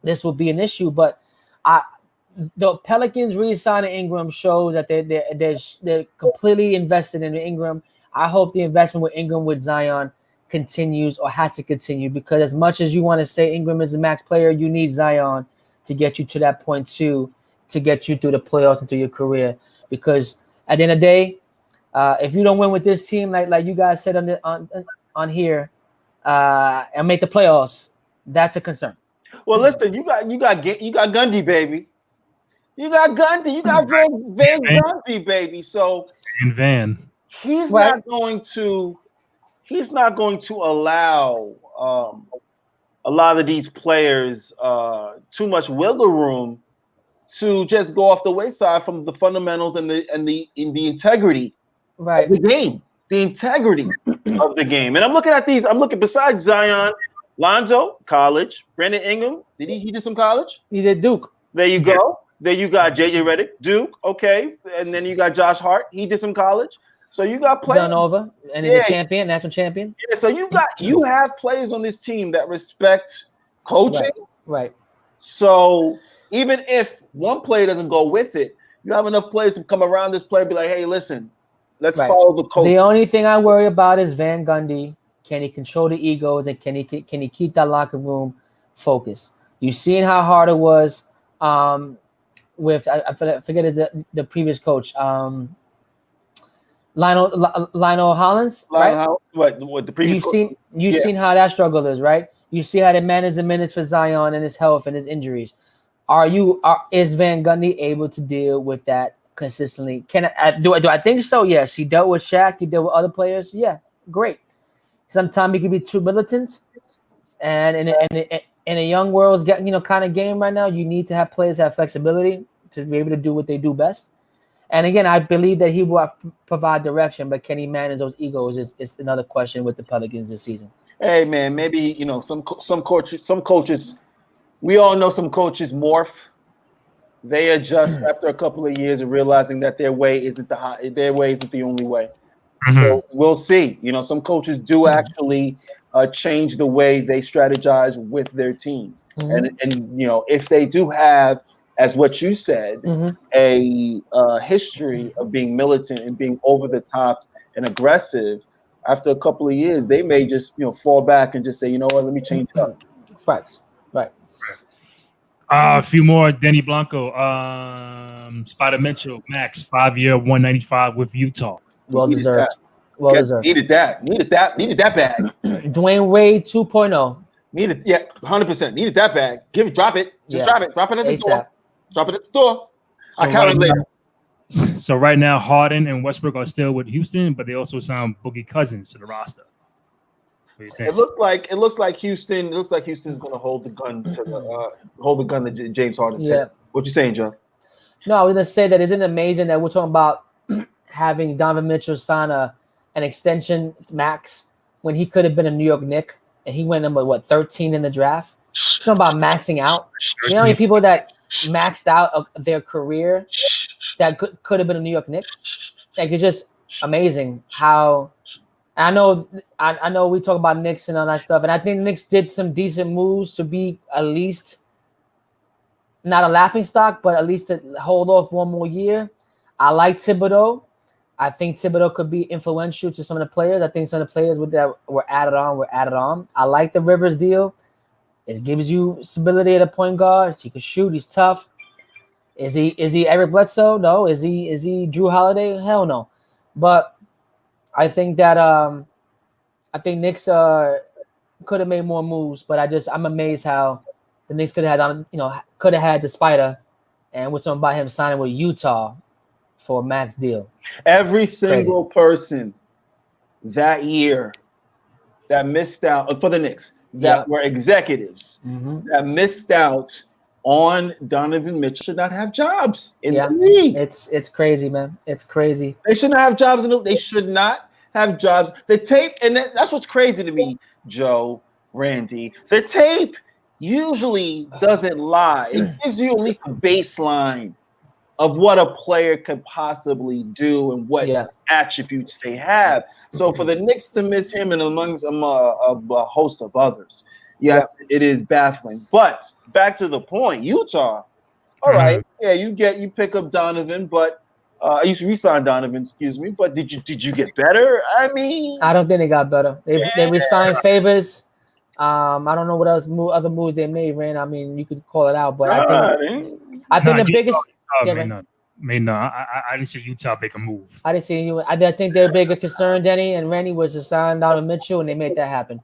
this would be an issue. But the Pelicans re-signing Ingram shows that they're completely invested in Ingram. I hope the investment with Ingram with Zion continues or has to continue, because as much as you want to say Ingram is a max player, you need Zion to get you to that point too, to get you through the playoffs and through your career. Because at the end of the day, if you don't win with this team, like you guys said on here, and make the playoffs, that's a concern. Well, listen, you got Gundy, baby. You got Gundy. You got Van Gundy, baby. So Van. he's Right. not going to allow a lot of these players too much wiggle room to just go off the wayside from the fundamentals and the integrity Right. of the game. The integrity of the game. And I'm looking besides Zion, Lonzo, college, Brandon Ingram, he did some college? He did Duke. There you go. There you got JJ Redick, Duke, okay. And then you got Josh Hart. He did some college. So you got players. Villanova, and he's a champion, national champion. Yeah, so you have players on this team that respect coaching. Right. So even if one player doesn't go with it, you have enough players to come around this player and be like, hey, listen, let's follow the coach. The only thing I worry about is Van Gundy. Can he control the egos, and can he keep that locker room focused? You've seen how hard it was with I forget is the previous coach, Lionel Hollins, right? What the previous? You've seen how that struggle is, right? You see how they manage the minutes for Zion and his health and his injuries. Is Van Gundy able to deal with that consistently? Do I think so? Yes. He dealt with Shaq. He dealt with other players. Yeah, great. Sometimes he can be too militant, and in a young world's kind of game right now, you need to have players have flexibility to be able to do what they do best. And again, I believe that he will provide direction, but can he manage those egos? Is another question with the Pelicans this season. Hey man, maybe some coaches. We all know some coaches morph. They adjust after a couple of years of realizing that their way isn't the only way. So we'll see. Some coaches do actually change the way they strategize with their teams, and if they do have, as what you said, a history of being militant and being over the top and aggressive, after a couple of years, they may just fall back and just say, you know what, let me change it up. Facts. Right. A few more. Danny Blanco, Spider Mitchell, max 5-year, 195 with Utah. Well deserved. Needed that bag. Dwayne Wade 2.0. Needed, 100%. Needed that bag. Drop it. Drop it. Drop it at the door. Drop it at the door. So I count it later. So right now, Harden and Westbrook are still with Houston, but they also signed Boogie Cousins to the roster. It looks like Houston. It looks like Houston's going to hold the gun to James Harden. Yeah. What you saying, Joe? No, I was going to say that isn't it amazing that we're talking about having Donovan Mitchell sign an extension max when he could have been a New York Knick, and he went number 13 in the draft. Talking about maxing out. You know how many people that maxed out their career that could have been a New York Knick? Like, it's just amazing how. I know we talk about Knicks and all that stuff, and I think Knicks did some decent moves to be at least not a laughingstock, but at least to hold off one more year. I like Thibodeau. I think Thibodeau could be influential to some of the players. I think some of the players that were added on. I like the Rivers deal. It gives you stability at a point guard. He can shoot. He's tough. Is he Eric Bledsoe? No. Is he Drew Holiday? Hell no. But I think that I think Knicks could have made more moves, but I'm amazed how the Knicks could have had the Spider, and we're talking about him signing with Utah for a max deal. Every single person that year that missed out for the Knicks that were executives that missed out on Donovan Mitchell should not have jobs in the league. It's crazy, man. It's crazy. They should not have jobs they should not have jobs. The tape, and that's what's crazy to me, Joe, Randy. The tape usually doesn't lie. It gives you at least a baseline of what a player could possibly do and what attributes they have. So for the Knicks to miss him and amongst a host of others, it is baffling. But back to the point, Utah. All right, you pick up Donovan, but I used to re-sign Donovan, excuse me. But did you get better? I mean, I don't think they got better. They re-signed Favors. I don't know what else other moves they made, Ran. I mean, you could call it out, but I think the biggest. I didn't see Utah make a move. I didn't see you. I think their bigger concern, Denny and Randy, was to sign Donovan Mitchell, and they made that happen.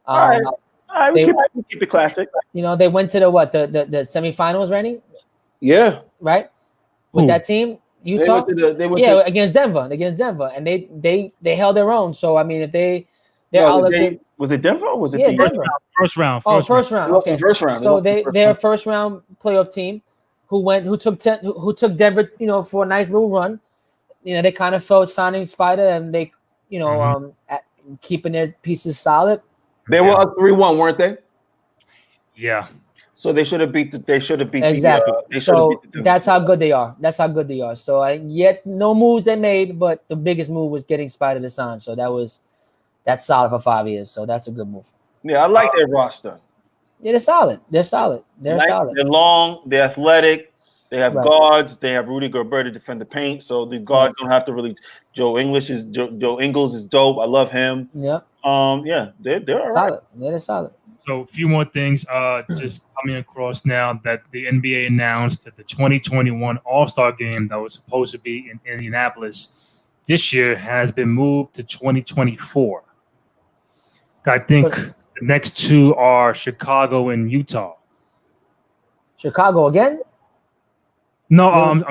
All right, we keep it classic. They went to the semifinals, Randy? Yeah. Right? With that team, Utah. They went against Denver, and they held their own. So I mean, if was it Denver or was it Denver? First round. First round. Okay, first round. So they're a first round playoff team who took Denver, for a nice little run. They kind of felt signing Spider, and they, keeping their pieces solid. They were up 3-1, weren't they? Yeah. So they should have beat. Exactly. So that's how good they are. So yet no moves they made, but the biggest move was getting Spider to sign. So that's solid for 5 years. So that's a good move. Yeah, I like their roster. Yeah, they're solid. They're solid. They're long. They're athletic. They have guards. They have Rudy Gobert to defend the paint. So the guards don't have to really. Joe Ingles is dope. I love him. Yeah. They're all solid. right. Yeah, they're solid. So a few more things just coming across now that the NBA announced that the 2021 All-Star game that was supposed to be in Indianapolis this year has been moved to 2024. I think the next two are Chicago and Utah. Chicago again? No,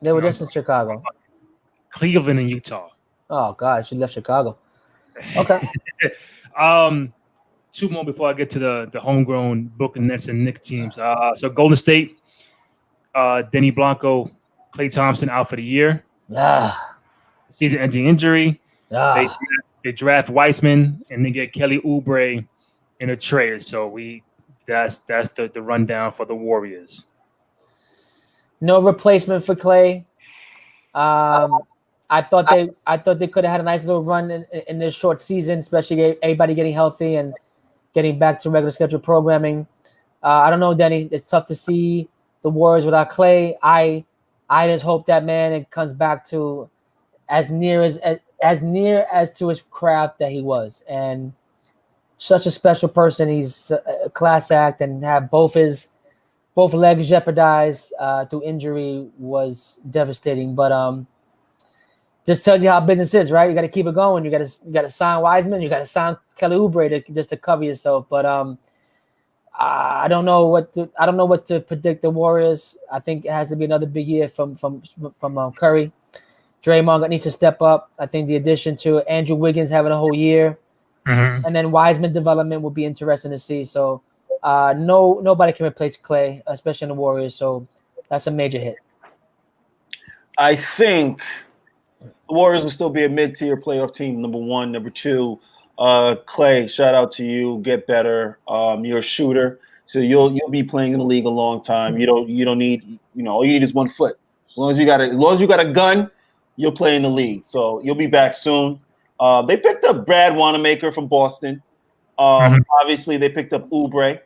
they were just in Chicago. Cleveland and Utah. Oh God, she left Chicago. Okay. Two more before I get to the homegrown Brooklyn Nets and Knicks teams. So Golden State, Denny Blanco, Klay Thompson out for the year. Season-ending injury. They draft Weissman and they get Kelly Oubre in a trade. So that's the rundown for the Warriors. No replacement for Klay. I thought they could have had a nice little run in this short season, especially everybody getting healthy and getting back to regular schedule programming. I don't know, Denny. It's tough to see the Warriors without Klay. I just hope that man comes back to as near as to his craft that he was, and such a special person. He's a class act, and have both legs jeopardized through injury was devastating. But just tells you how business is, right? You got to keep it going. You got to sign Wiseman. You got to sign Kelly Oubre just to cover yourself. But I don't know what to predict the Warriors. I think it has to be another big year from Curry. Draymond needs to step up. I think the addition to Andrew Wiggins having a whole year, and then Wiseman development will be interesting to see. So nobody can replace Klay, especially in the Warriors. So that's a major hit. I think the Warriors will still be a mid-tier playoff team. Number one, number two. Klay, shout out to you. Get better. You're a shooter, so you'll be playing in the league a long time. You don't need all you need is 1 foot. As long as you got a gun, you'll play in the league. So you'll be back soon. They picked up Brad Wanamaker from Boston. Obviously, they picked up Oubre.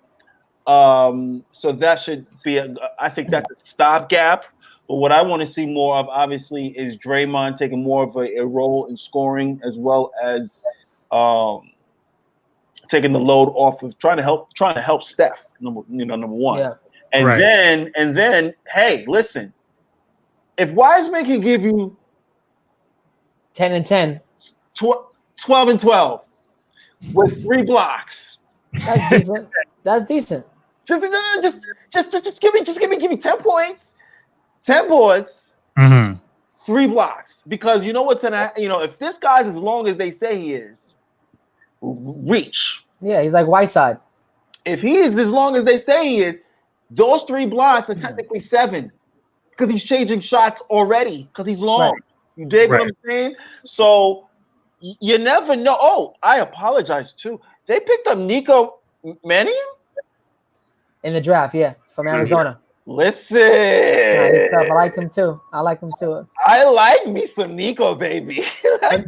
So that should be I think that's a stopgap. But what I want to see more of, obviously, is Draymond taking more of a role in scoring, as well as taking the load off of trying to help Steph. Number one. Yeah. And then, hey, listen, if Wiseman can give you 10 and 10, 12 and 12 with 3 blocks, that's decent. That's decent. Just give me 10 points. 10 boards, 3 blocks. Because you know what's if this guy's as long as they say he is, reach. Yeah, he's like Whiteside. If he is as long as they say he is, those 3 blocks are technically 7 because he's changing shots already because he's long. Right. You dig what I'm saying? So you never know. Oh, I apologize too. They picked up Nico Mannion in the draft, from Arizona. Listen, I like him too. I like me some Nico, baby.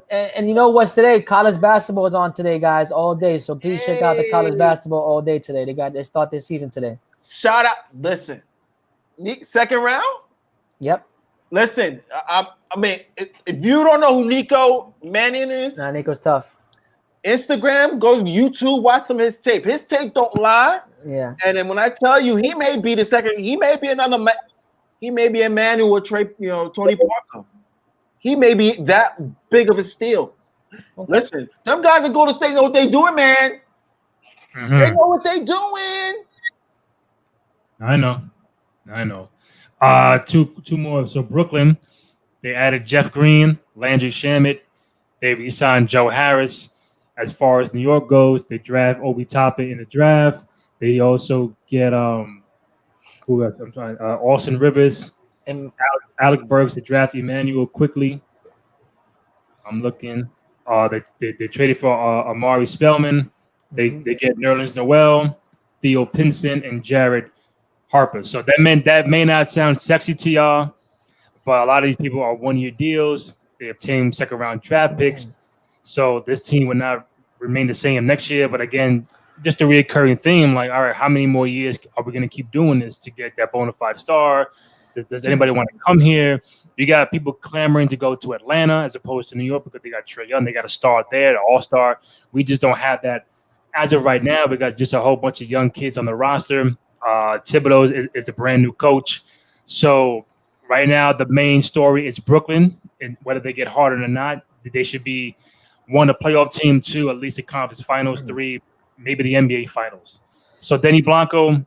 and you know what's today? College basketball is on today, guys, all day. So please check out the college basketball all day today. They start their season today. Shout out! Listen, second round. Yep. Listen, I mean, if you don't know who Nico Mannion is, Nico's tough. Instagram, go to YouTube, watch some of his tape. His tape don't lie. Yeah. And then when I tell you, he may be the second. He may be he may be Emmanuel Tony Parker. He may be that big of a steal. Okay. Listen, them guys at Golden State know what they doing, man. They know what they doing. I know. Two more. So Brooklyn, they added Jeff Green, Landry Shamet. They re-signed Joe Harris. As far as New York goes, they draft Obi Toppin in the draft. They also get who else? I'm trying Austin Rivers and Alec Burks to draft Emmanuel quickly. I'm looking. They traded for Amari Spellman. They get Nerlens Noel, Theo Pinson, and Jared Harper. So that may not sound sexy to y'all, but a lot of these people are 1-year deals. They obtain second round draft picks. So this team will not remain the same next year. But again, just a reoccurring theme, like, all right, how many more years are we going to keep doing this to get that bona fide star? Does anybody want to come here? You got people clamoring to go to Atlanta as opposed to New York because they got Trae Young. They got a star there, the all-star. We just don't have that as of right now. We got just a whole bunch of young kids on the roster. Thibodeau is a brand new coach. So right now, the main story is Brooklyn, and whether they get harder or not, they should be 1, a playoff team, 2, at least the conference finals, 3, maybe the NBA finals. So Denny Blanco,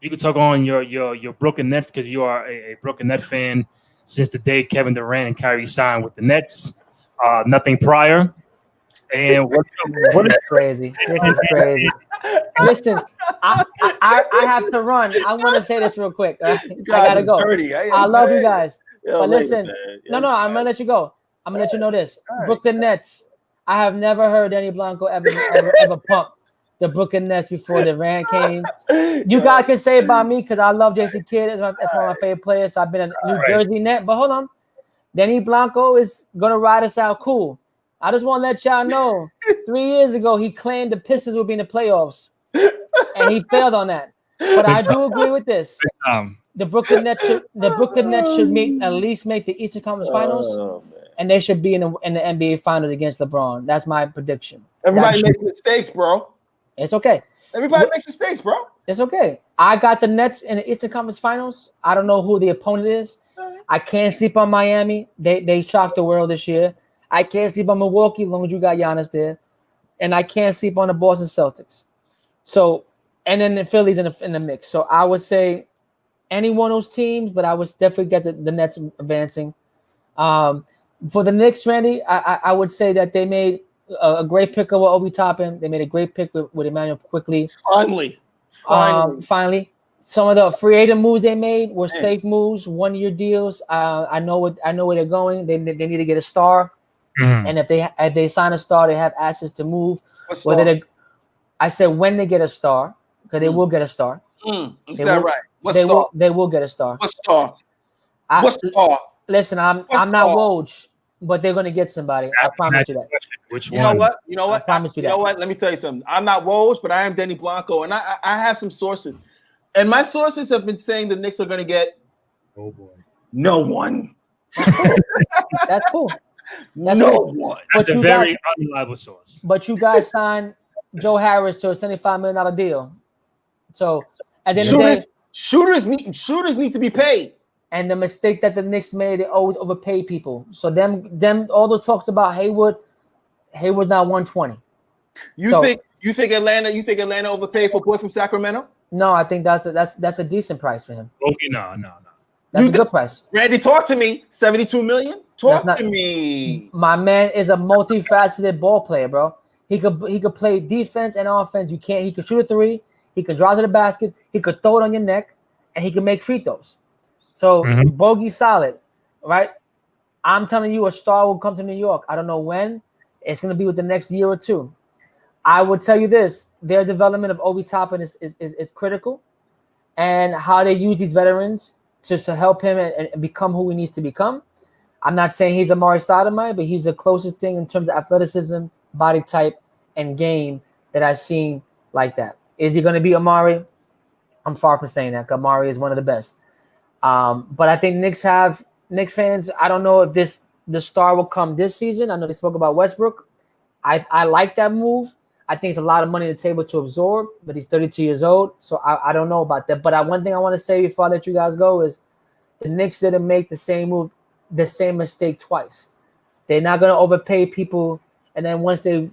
you can talk on your Brooklyn Nets because you are a Brooklyn Net fan since the day Kevin Durant and Kyrie signed with the Nets. Nothing prior. And what is crazy? This is crazy. Listen, I have to run. I want to say this real quick. I gotta go. I love you guys. But listen, no, I'm gonna let you go. I'm gonna let you know this. Brooklyn Nets. I have never heard Denny Blanco ever pump the Brooklyn Nets before Durant came. You guys can say it about me because I love Jason Kidd. That's one of my favorite players. So I've been a New Jersey Net. But hold on. Denny Blanco is gonna ride us out cool. I just want to let y'all know, 3 years ago, he claimed the Pistons would be in the playoffs, and he failed on that. But I do agree with this. The Brooklyn Nets should at least make the Eastern Conference Finals, and they should be in the NBA Finals against LeBron. That's my prediction. Everybody makes mistakes, bro. It's okay. Everybody makes mistakes, bro. It's okay. I got the Nets in the Eastern Conference Finals. I don't know who the opponent is. I can't sleep on Miami. They shocked the world this year. I can't sleep on Milwaukee as long as you got Giannis there. And I can't sleep on the Boston Celtics. So, and then the Phillies in the mix. So I would say any one of those teams, but I would definitely get the Nets advancing. For the Knicks, Randy, I would say that they made a great pick with Obi Toppin. They made a great pick with Emmanuel quickly. Finally. Some of the free agent moves they made were safe moves, 1-year deals. I know where they're going. They need to get a star. Mm-hmm. And if they sign a star, they have assets to move. I said when they get a star, because they will get a star. Is that right? They will get a star. What star? What star? Listen, I'm not Woj, but they're gonna get somebody. I promise you that. Which one? You know what? I promise you that. You know what? Let me tell you something. I'm not Woj, but I am Denny Blanco, and I have some sources. And my sources have been saying the Knicks are gonna get no one. That's cool. That's one. That's a very unreliable source. But you guys signed Joe Harris to a $75 million deal. So at the end of the day, shooters need to be paid. And the mistake that the Knicks made, they always overpay people. So them all those talks about Hayward's not 120. You think Atlanta overpaid for boy from Sacramento? No, I think that's a decent price for him. Okay, no. That's a good price. Randy, talk to me. $72 million? Talk to me. My man is a multifaceted ball player, bro. He could play defense and offense. He could shoot a three. He could drive to the basket. He could throw it on your neck, and he could make free throws. So bogey solid, right? I'm telling you, a star will come to New York. I don't know when. It's going to be with the next year or two. I would tell you this: their development of Obi Toppin is critical, and how they use these veterans to help him and become who he needs to become. I'm not saying he's Amari Stoudemire, but he's the closest thing in terms of athleticism, body type, and game that I've seen like that. Is he going to be Amari? I'm far from saying that. Amari is one of the best. But I think Knicks fans, I don't know if the star will come this season. I know they spoke about Westbrook. I like that move. I think it's a lot of money on the table to absorb, but he's 32 years old, so I don't know about that. But one thing I want to say before I let you guys go is the Knicks didn't make the same mistake twice. They're not going to overpay people, and then once they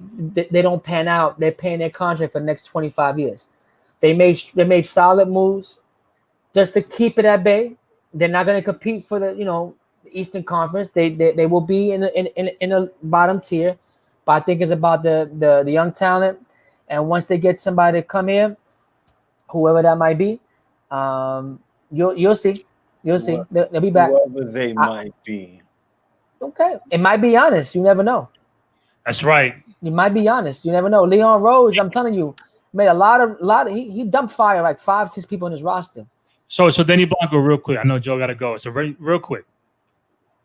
don't pan out, they're paying their contract for the next 25 years. They made solid moves just to keep it at bay, they're not going to compete for the Eastern Conference. They will be in the bottom tier, but I think it's about the young talent. And once they get somebody to come here, whoever that might be, you'll see. You'll see. They'll be back. Whoever they might be. Okay. It might be honest. You never know. That's right. You might be honest. You never know. Leon Rose, I'm telling you, made a lot of he dumped fire like 5-6 people on his roster. So Danny Blanco, real quick. I know Joe got to go. So real quick.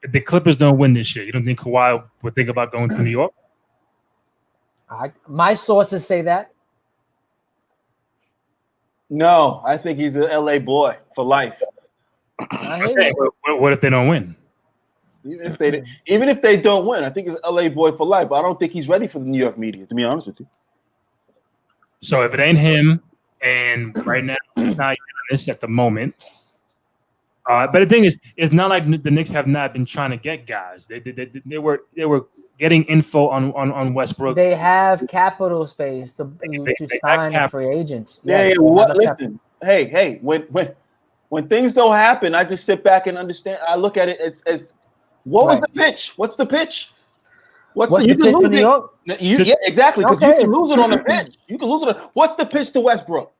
If the Clippers don't win this year, you don't think Kawhi would think about going to New York? My sources say that. No, I think he's an LA boy for life. What if they don't win? Even if they don't win, I think he's an LA boy for life. But I don't think he's ready for the New York media, to be honest with you. So if it ain't him, and right now he's not Giannis at the moment. But the thing is, it's not like the Knicks have not been trying to get guys. They were getting info on Westbrook. They have capital space to sign free agents. Yes, listen, hey, when things don't happen, I just sit back and understand. I look at it as what was the pitch? What's the pitch? What's the pitch for New York? Yeah, exactly. Because you can lose it on the pitch. You can lose it. What's the pitch to Westbrook?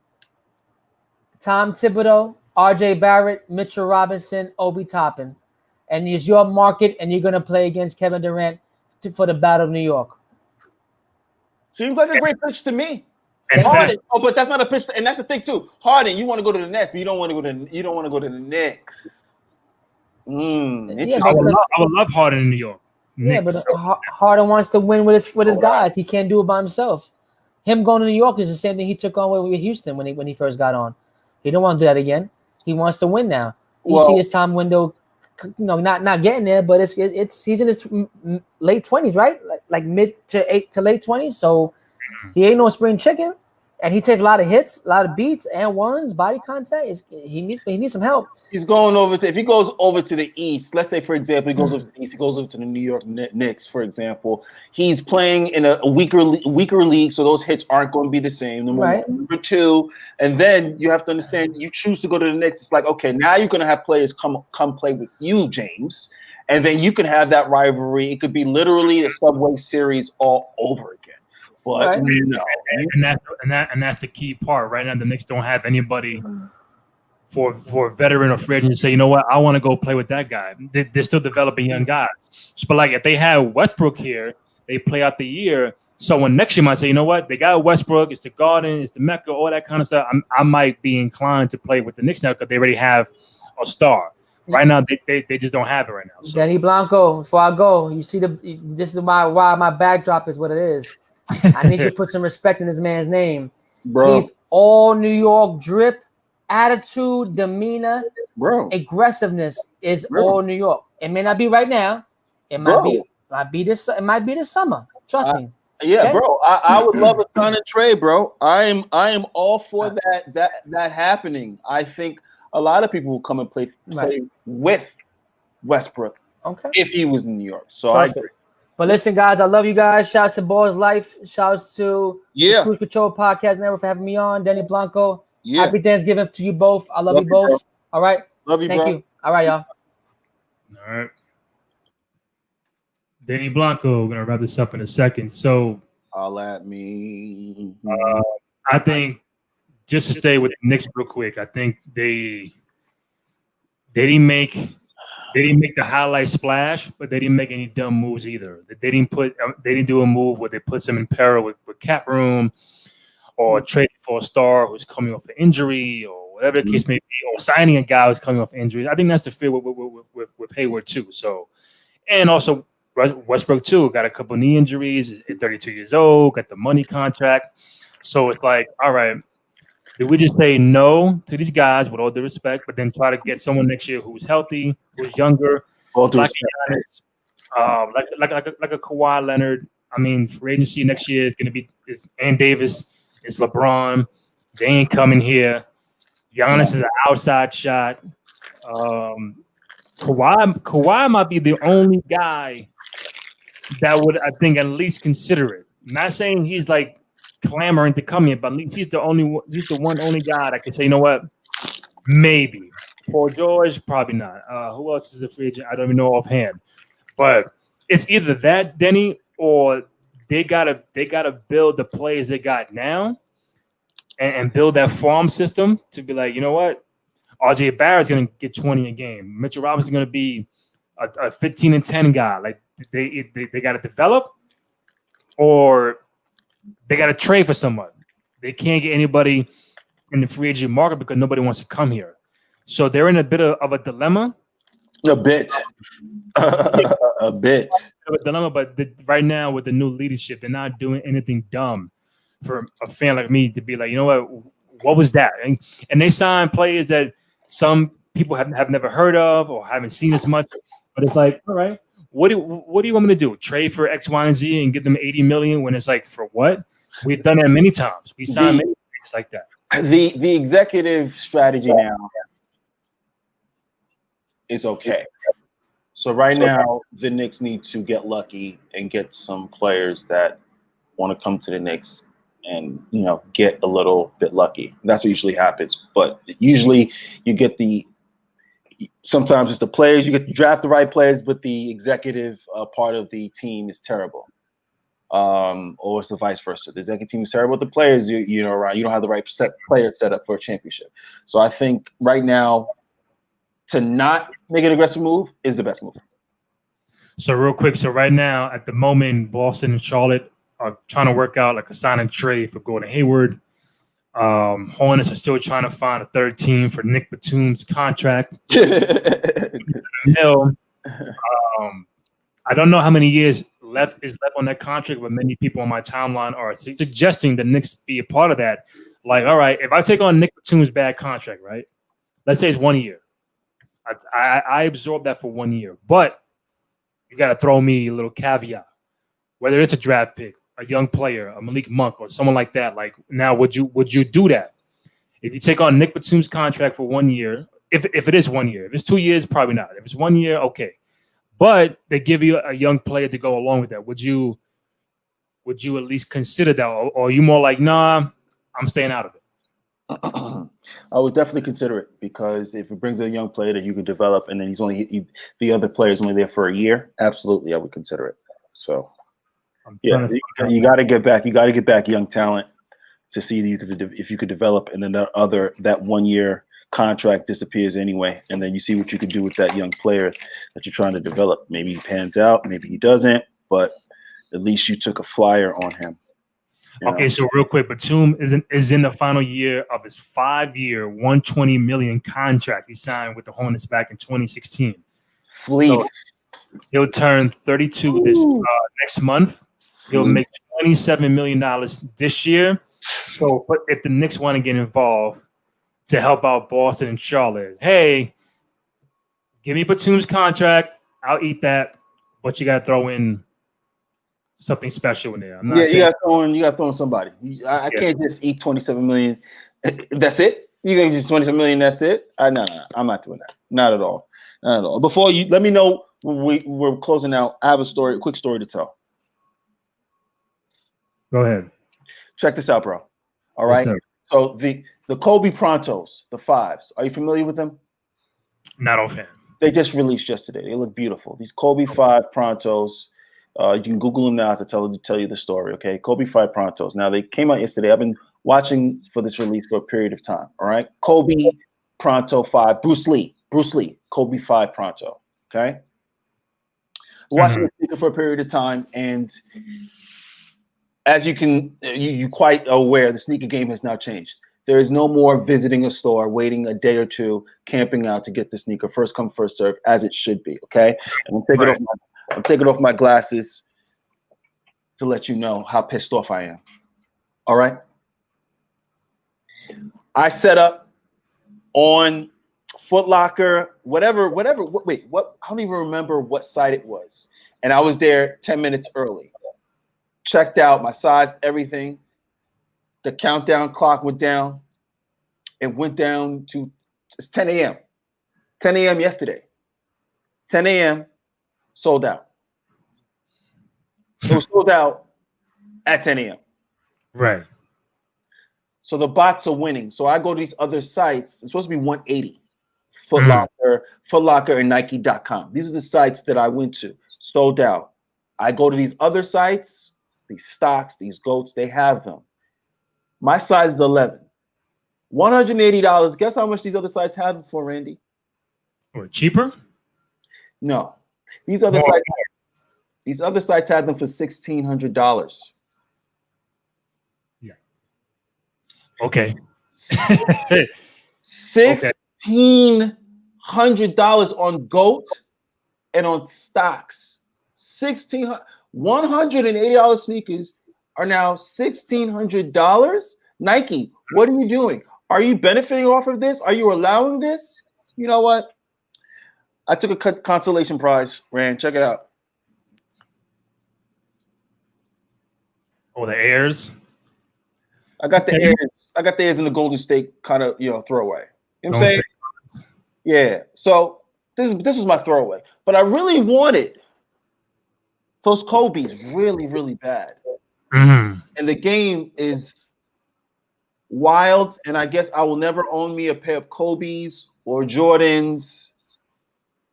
Tom Thibodeau, R.J. Barrett, Mitchell Robinson, Obi Toppin, and it's your market, and you're gonna play against Kevin Durant for the Battle of New York. Seems like a great pitch to me. And Harden, but that's not a pitch. And that's the thing too. Harden, you want to go to the Nets, but you don't want to go to the Knicks. I would love Harden in New York. Yeah, but Harden wants to win with his guys. He can't do it by himself. Him going to New York is the same thing he took on with Houston when he first got on. He don't want to do that again. He wants to win now. You see his time window, not getting there, but he's in his late 20s, right? Like mid to late 20s. So he ain't no spring chicken, and he takes a lot of hits, a lot of beats and ones, body contact. He needs some help. He's going if he goes over to the East, let's say for example, he goes over to the East, he goes over to the New York Knicks, for example. He's playing in a weaker league, so those hits aren't going to be the same. Number two, and then you have to understand, you choose to go to the Knicks. It's like, okay, now you're going to have players come play with you, James, and then you can have that rivalry. It could be literally a Subway Series all over again. But and that's the key part. Right now, the Knicks don't have anybody for a veteran or free agent to say, you know what, I want to go play with that guy. They're still developing young guys. But like if they have Westbrook here, they play out the year. Someone next year might say, you know what, they got Westbrook, it's the Garden, it's the Mecca, all that kind of stuff. I might be inclined to play with the Knicks now because they already have a star. Right now, they just don't have it right now. So. Danny Blanco, before I go, you see this is why my backdrop is what it is. I need you to put some respect in this man's name. Bro. He's all New York drip, attitude, demeanor, aggressiveness is all New York. It may not be right now. It might be this summer. Trust me. Yeah, okay? Bro. I would love a sign and trade, bro. I am all for that happening. I think a lot of people will come and play with Westbrook if he was in New York. So I agree. But listen, guys, I love you guys. Shouts to Ball's Life. Shouts to the Cruise Control Podcast Network for having me on. Danny Blanco. Yeah. Happy Thanksgiving to you both. I love you both. Bro. All right. Love you, Thank you. All right, y'all. All right. Danny Blanco, we're going to wrap this up in a second. So, all at me. I think just to stay with the Knicks real quick, I think they didn't make the highlight splash, but they didn't make any dumb moves either. They didn't do a move where they put them in peril with cap room, or trading for a star who's coming off an injury, or whatever the case may be, or signing a guy who's coming off injury. I think that's the fear with Hayward too. So, and also Westbrook too, got a couple knee injuries. Is 32 years old, got the money contract. So it's like, all right, did we just say no to these guys with all due respect, but then try to get someone next year who's healthy, who's younger, like a Kawhi Leonard? I mean, free agency next year is going to be Ann Davis, it's LeBron. They ain't coming here. Giannis is an outside shot. Kawhi might be the only guy that would, I think, at least consider it. I'm not saying he's like clamoring to come here, but at least he's the only guy that can say, you know what, maybe. Paul George, probably not. Who else is a free agent? I don't even know offhand. But it's either that, Denny, or they gotta build the players they got now and build that farm system to be like, you know what? RJ Barrett's gonna get 20 a game. Mitchell Robinson's gonna be a 15 and 10 guy. Like they gotta develop, or they gotta trade for someone. They can't get anybody in the free agent market because nobody wants to come here. So they're in a bit of a dilemma. A bit. A bit. A dilemma, but right now with the new leadership, they're not doing anything dumb for a fan like me to be like, you know what was that? And they sign players that some people have never heard of or haven't seen as much. But it's like, all right, what do you want me to do? Trade for X, Y, and Z and give them $80 million when it's like, for what? We've done that many times. We signed many things like that. The executive strategy now is okay. So now the Knicks need to get lucky and get some players that want to come to the Knicks and get a little bit lucky. That's what usually happens. But usually you get sometimes it's the players, you get to draft the right players, but the executive part of the team is terrible. Or it's the vice versa. The executive team is terrible. The players, you don't have the right players set up for a championship. So I think right now, to not make an aggressive move is the best move. So real quick, right now at the moment, Boston and Charlotte are trying to work out like a sign and trade for Gordon Hayward. Hornets are still trying to find a third team for Nick Batum's contract. I don't know how many years left on that contract, but many people on my timeline are suggesting the Knicks be a part of that. Like, all right, if I take on Nick Batum's bad contract, right? Let's say it's 1 year. I absorb that for 1 year, but you got to throw me a little caveat. Whether it's a draft pick, a young player, a Malik Monk, or someone like that. Like, now, would you do that if you take on Nick Batum's contract for 1 year? If it is 1 year, if it's 2 years, probably not. If it's 1 year, okay. But they give you a young player to go along with that. Would you at least consider that, or are you more like, nah, I'm staying out of it? I would definitely consider it, because if it brings a young player that you can develop, and then the other player is only there for a year, absolutely, I would consider it. So, yeah, you got to get back. You got to get back young talent to see if you could develop, and then that 1 year contract disappears anyway, and then you see what you could do with that young player that you're trying to develop. Maybe he pans out, maybe he doesn't, but at least you took a flyer on him. Okay, so real quick, Batum is in the final year of his 5-year, $120 million contract he signed with the Hornets back in 2016. Fleece. So he'll turn 32 next month. He'll make $27 million this year. So, but if the Knicks want to get involved to help out Boston and Charlotte, hey, give me Batum's contract. I'll eat that, but you got to throw in something special in there. I'm not saying you got to throw in somebody. I can't just eat $27 million. That's it. You can just $27 million. That's it. No, I'm not doing that. Not at all. Not at all. Before you let me know when we're closing out, I have a quick story to tell. Go ahead. Check this out, bro. All right. So the Kobe Prontos, the 5s. Are you familiar with them? Not offhand. They just released yesterday. They look beautiful. These Kobe 5 Prontos. You can Google them now to tell you the story. Okay, Kobe 5 Prontos. Now they came out yesterday. I've been watching for this release for a period of time. All right, Kobe Pronto 5. Bruce Lee. Kobe 5 Pronto. Okay. Watching the sneaker for a period of time, and as you quite aware, the sneaker game has now changed. There is no more visiting a store, waiting a day or two, camping out to get the sneaker. First come, first serve, as it should be. Okay, and I'm taking off my glasses to let you know how pissed off I am. All right. I set up on Foot Locker, whatever. Wait, what? I don't even remember what site it was. And I was there 10 minutes early. Checked out my size, everything. The countdown clock went down. It went down to 10 a.m. 10 a.m. yesterday. 10 a.m. sold out. It was sold out at 10 a.m. Right. So the bots are winning. So I go to these other sites. It's supposed to be 180 Foot Locker, and Nike.com. These are the sites that I went to. Sold out. I go to these other sites, these stocks, these goats, they have them. My size is 11. $180. Guess how much these other sites have them for, Randy? Or cheaper? No. These other sites had them for $1,600. Yeah. Okay. $1,600 on GOAT and on stocks. $180 sneakers are now $1,600. Nike, what are you doing? Are you benefiting off of this? Are you allowing this? You know what? I took a consolation prize, Rand. Check it out. Oh, the Airs. I got the Airs in the Golden State kind of throwaway. You know what I'm saying? Yeah. So this was my throwaway, but I really wanted those Kobe's really, really bad. Mm-hmm. And the game is wild, and I guess I will never own me a pair of Kobe's or Jordans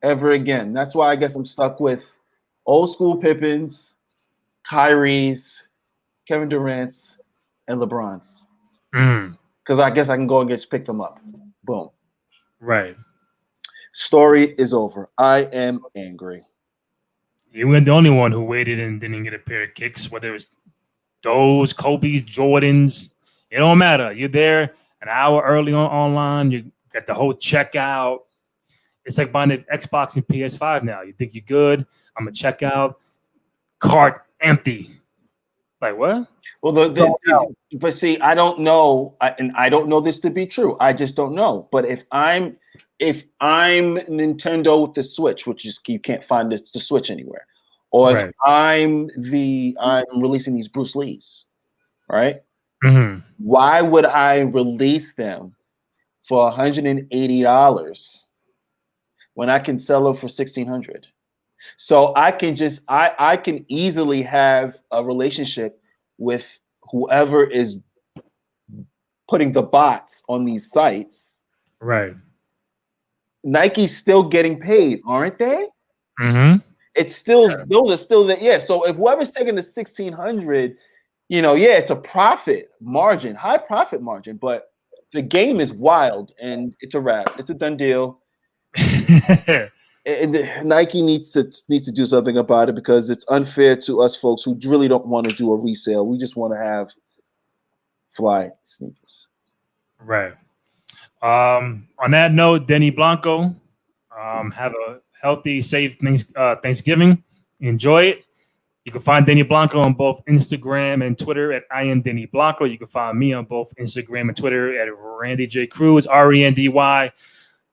ever again. That's why I guess I'm stuck with old school Pippins, Kyrie's, Kevin Durant's, and LeBron's. Because I guess I can go and pick them up. Boom. Right. Story is over. I am angry. You weren't the only one who waited and didn't get a pair of kicks, whether it was those, Kobe's, Jordans. It don't matter. You're there an hour early online. You got the whole checkout. It's like buying an Xbox and PS5 now. You think you're good. I'm going to check out. Cart empty. Like what? Well, but see, I don't know, and I don't know this to be true. I just don't know. But if I'm Nintendo with the Switch, which is you can't find the Switch anywhere, or if I'm releasing these Bruce Lees, right? Mm-hmm. Why would I release them for $180 when I can sell them for $1,600? So I can easily have a relationship with whoever is putting the bots on these sites. Right. Nike's still getting paid, aren't they? Mm-hmm. It's still those are still the yeah. So if whoever's taking the $1,600, it's a profit margin, high profit margin, but the game is wild and it's a wrap. It's a done deal. Nike needs to do something about it because it's unfair to us folks who really don't want to do a resale. We just want to have fly sneakers. Right. On that note, Denny Blanco, have a healthy, safe Thanksgiving. Enjoy it. You can find Denny Blanco on both Instagram and Twitter at I am Denny Blanco. You can find me on both Instagram and Twitter at Randy J. Cruz, RENDY.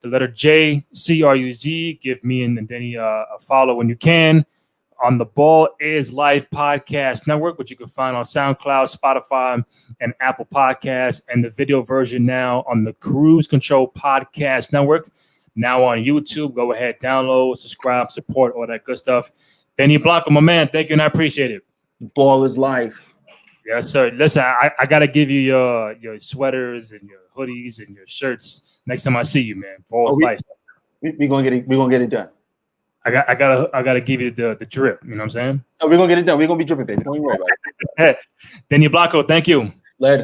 The letter J, CRUZ. Give me and Denny a follow when you can. On the Ball is Life Podcast Network, which you can find on SoundCloud, Spotify, and Apple Podcasts, and the video version now on the Cruise Control Podcast Network. Now on YouTube. Go ahead, download, subscribe, support, all that good stuff. Denny Blanco, my man, thank you, and I appreciate it. Ball is life. Yes, sir. Listen, I got to give you your sweaters and your hoodies and your shirts next time I see you, man. Ball's life. We're gonna get it done. I gotta give you the drip. You know what I'm saying? No, we're gonna get it done. We're gonna be dripping, baby. Don't even worry about it. Denny Blanco, thank you. Later.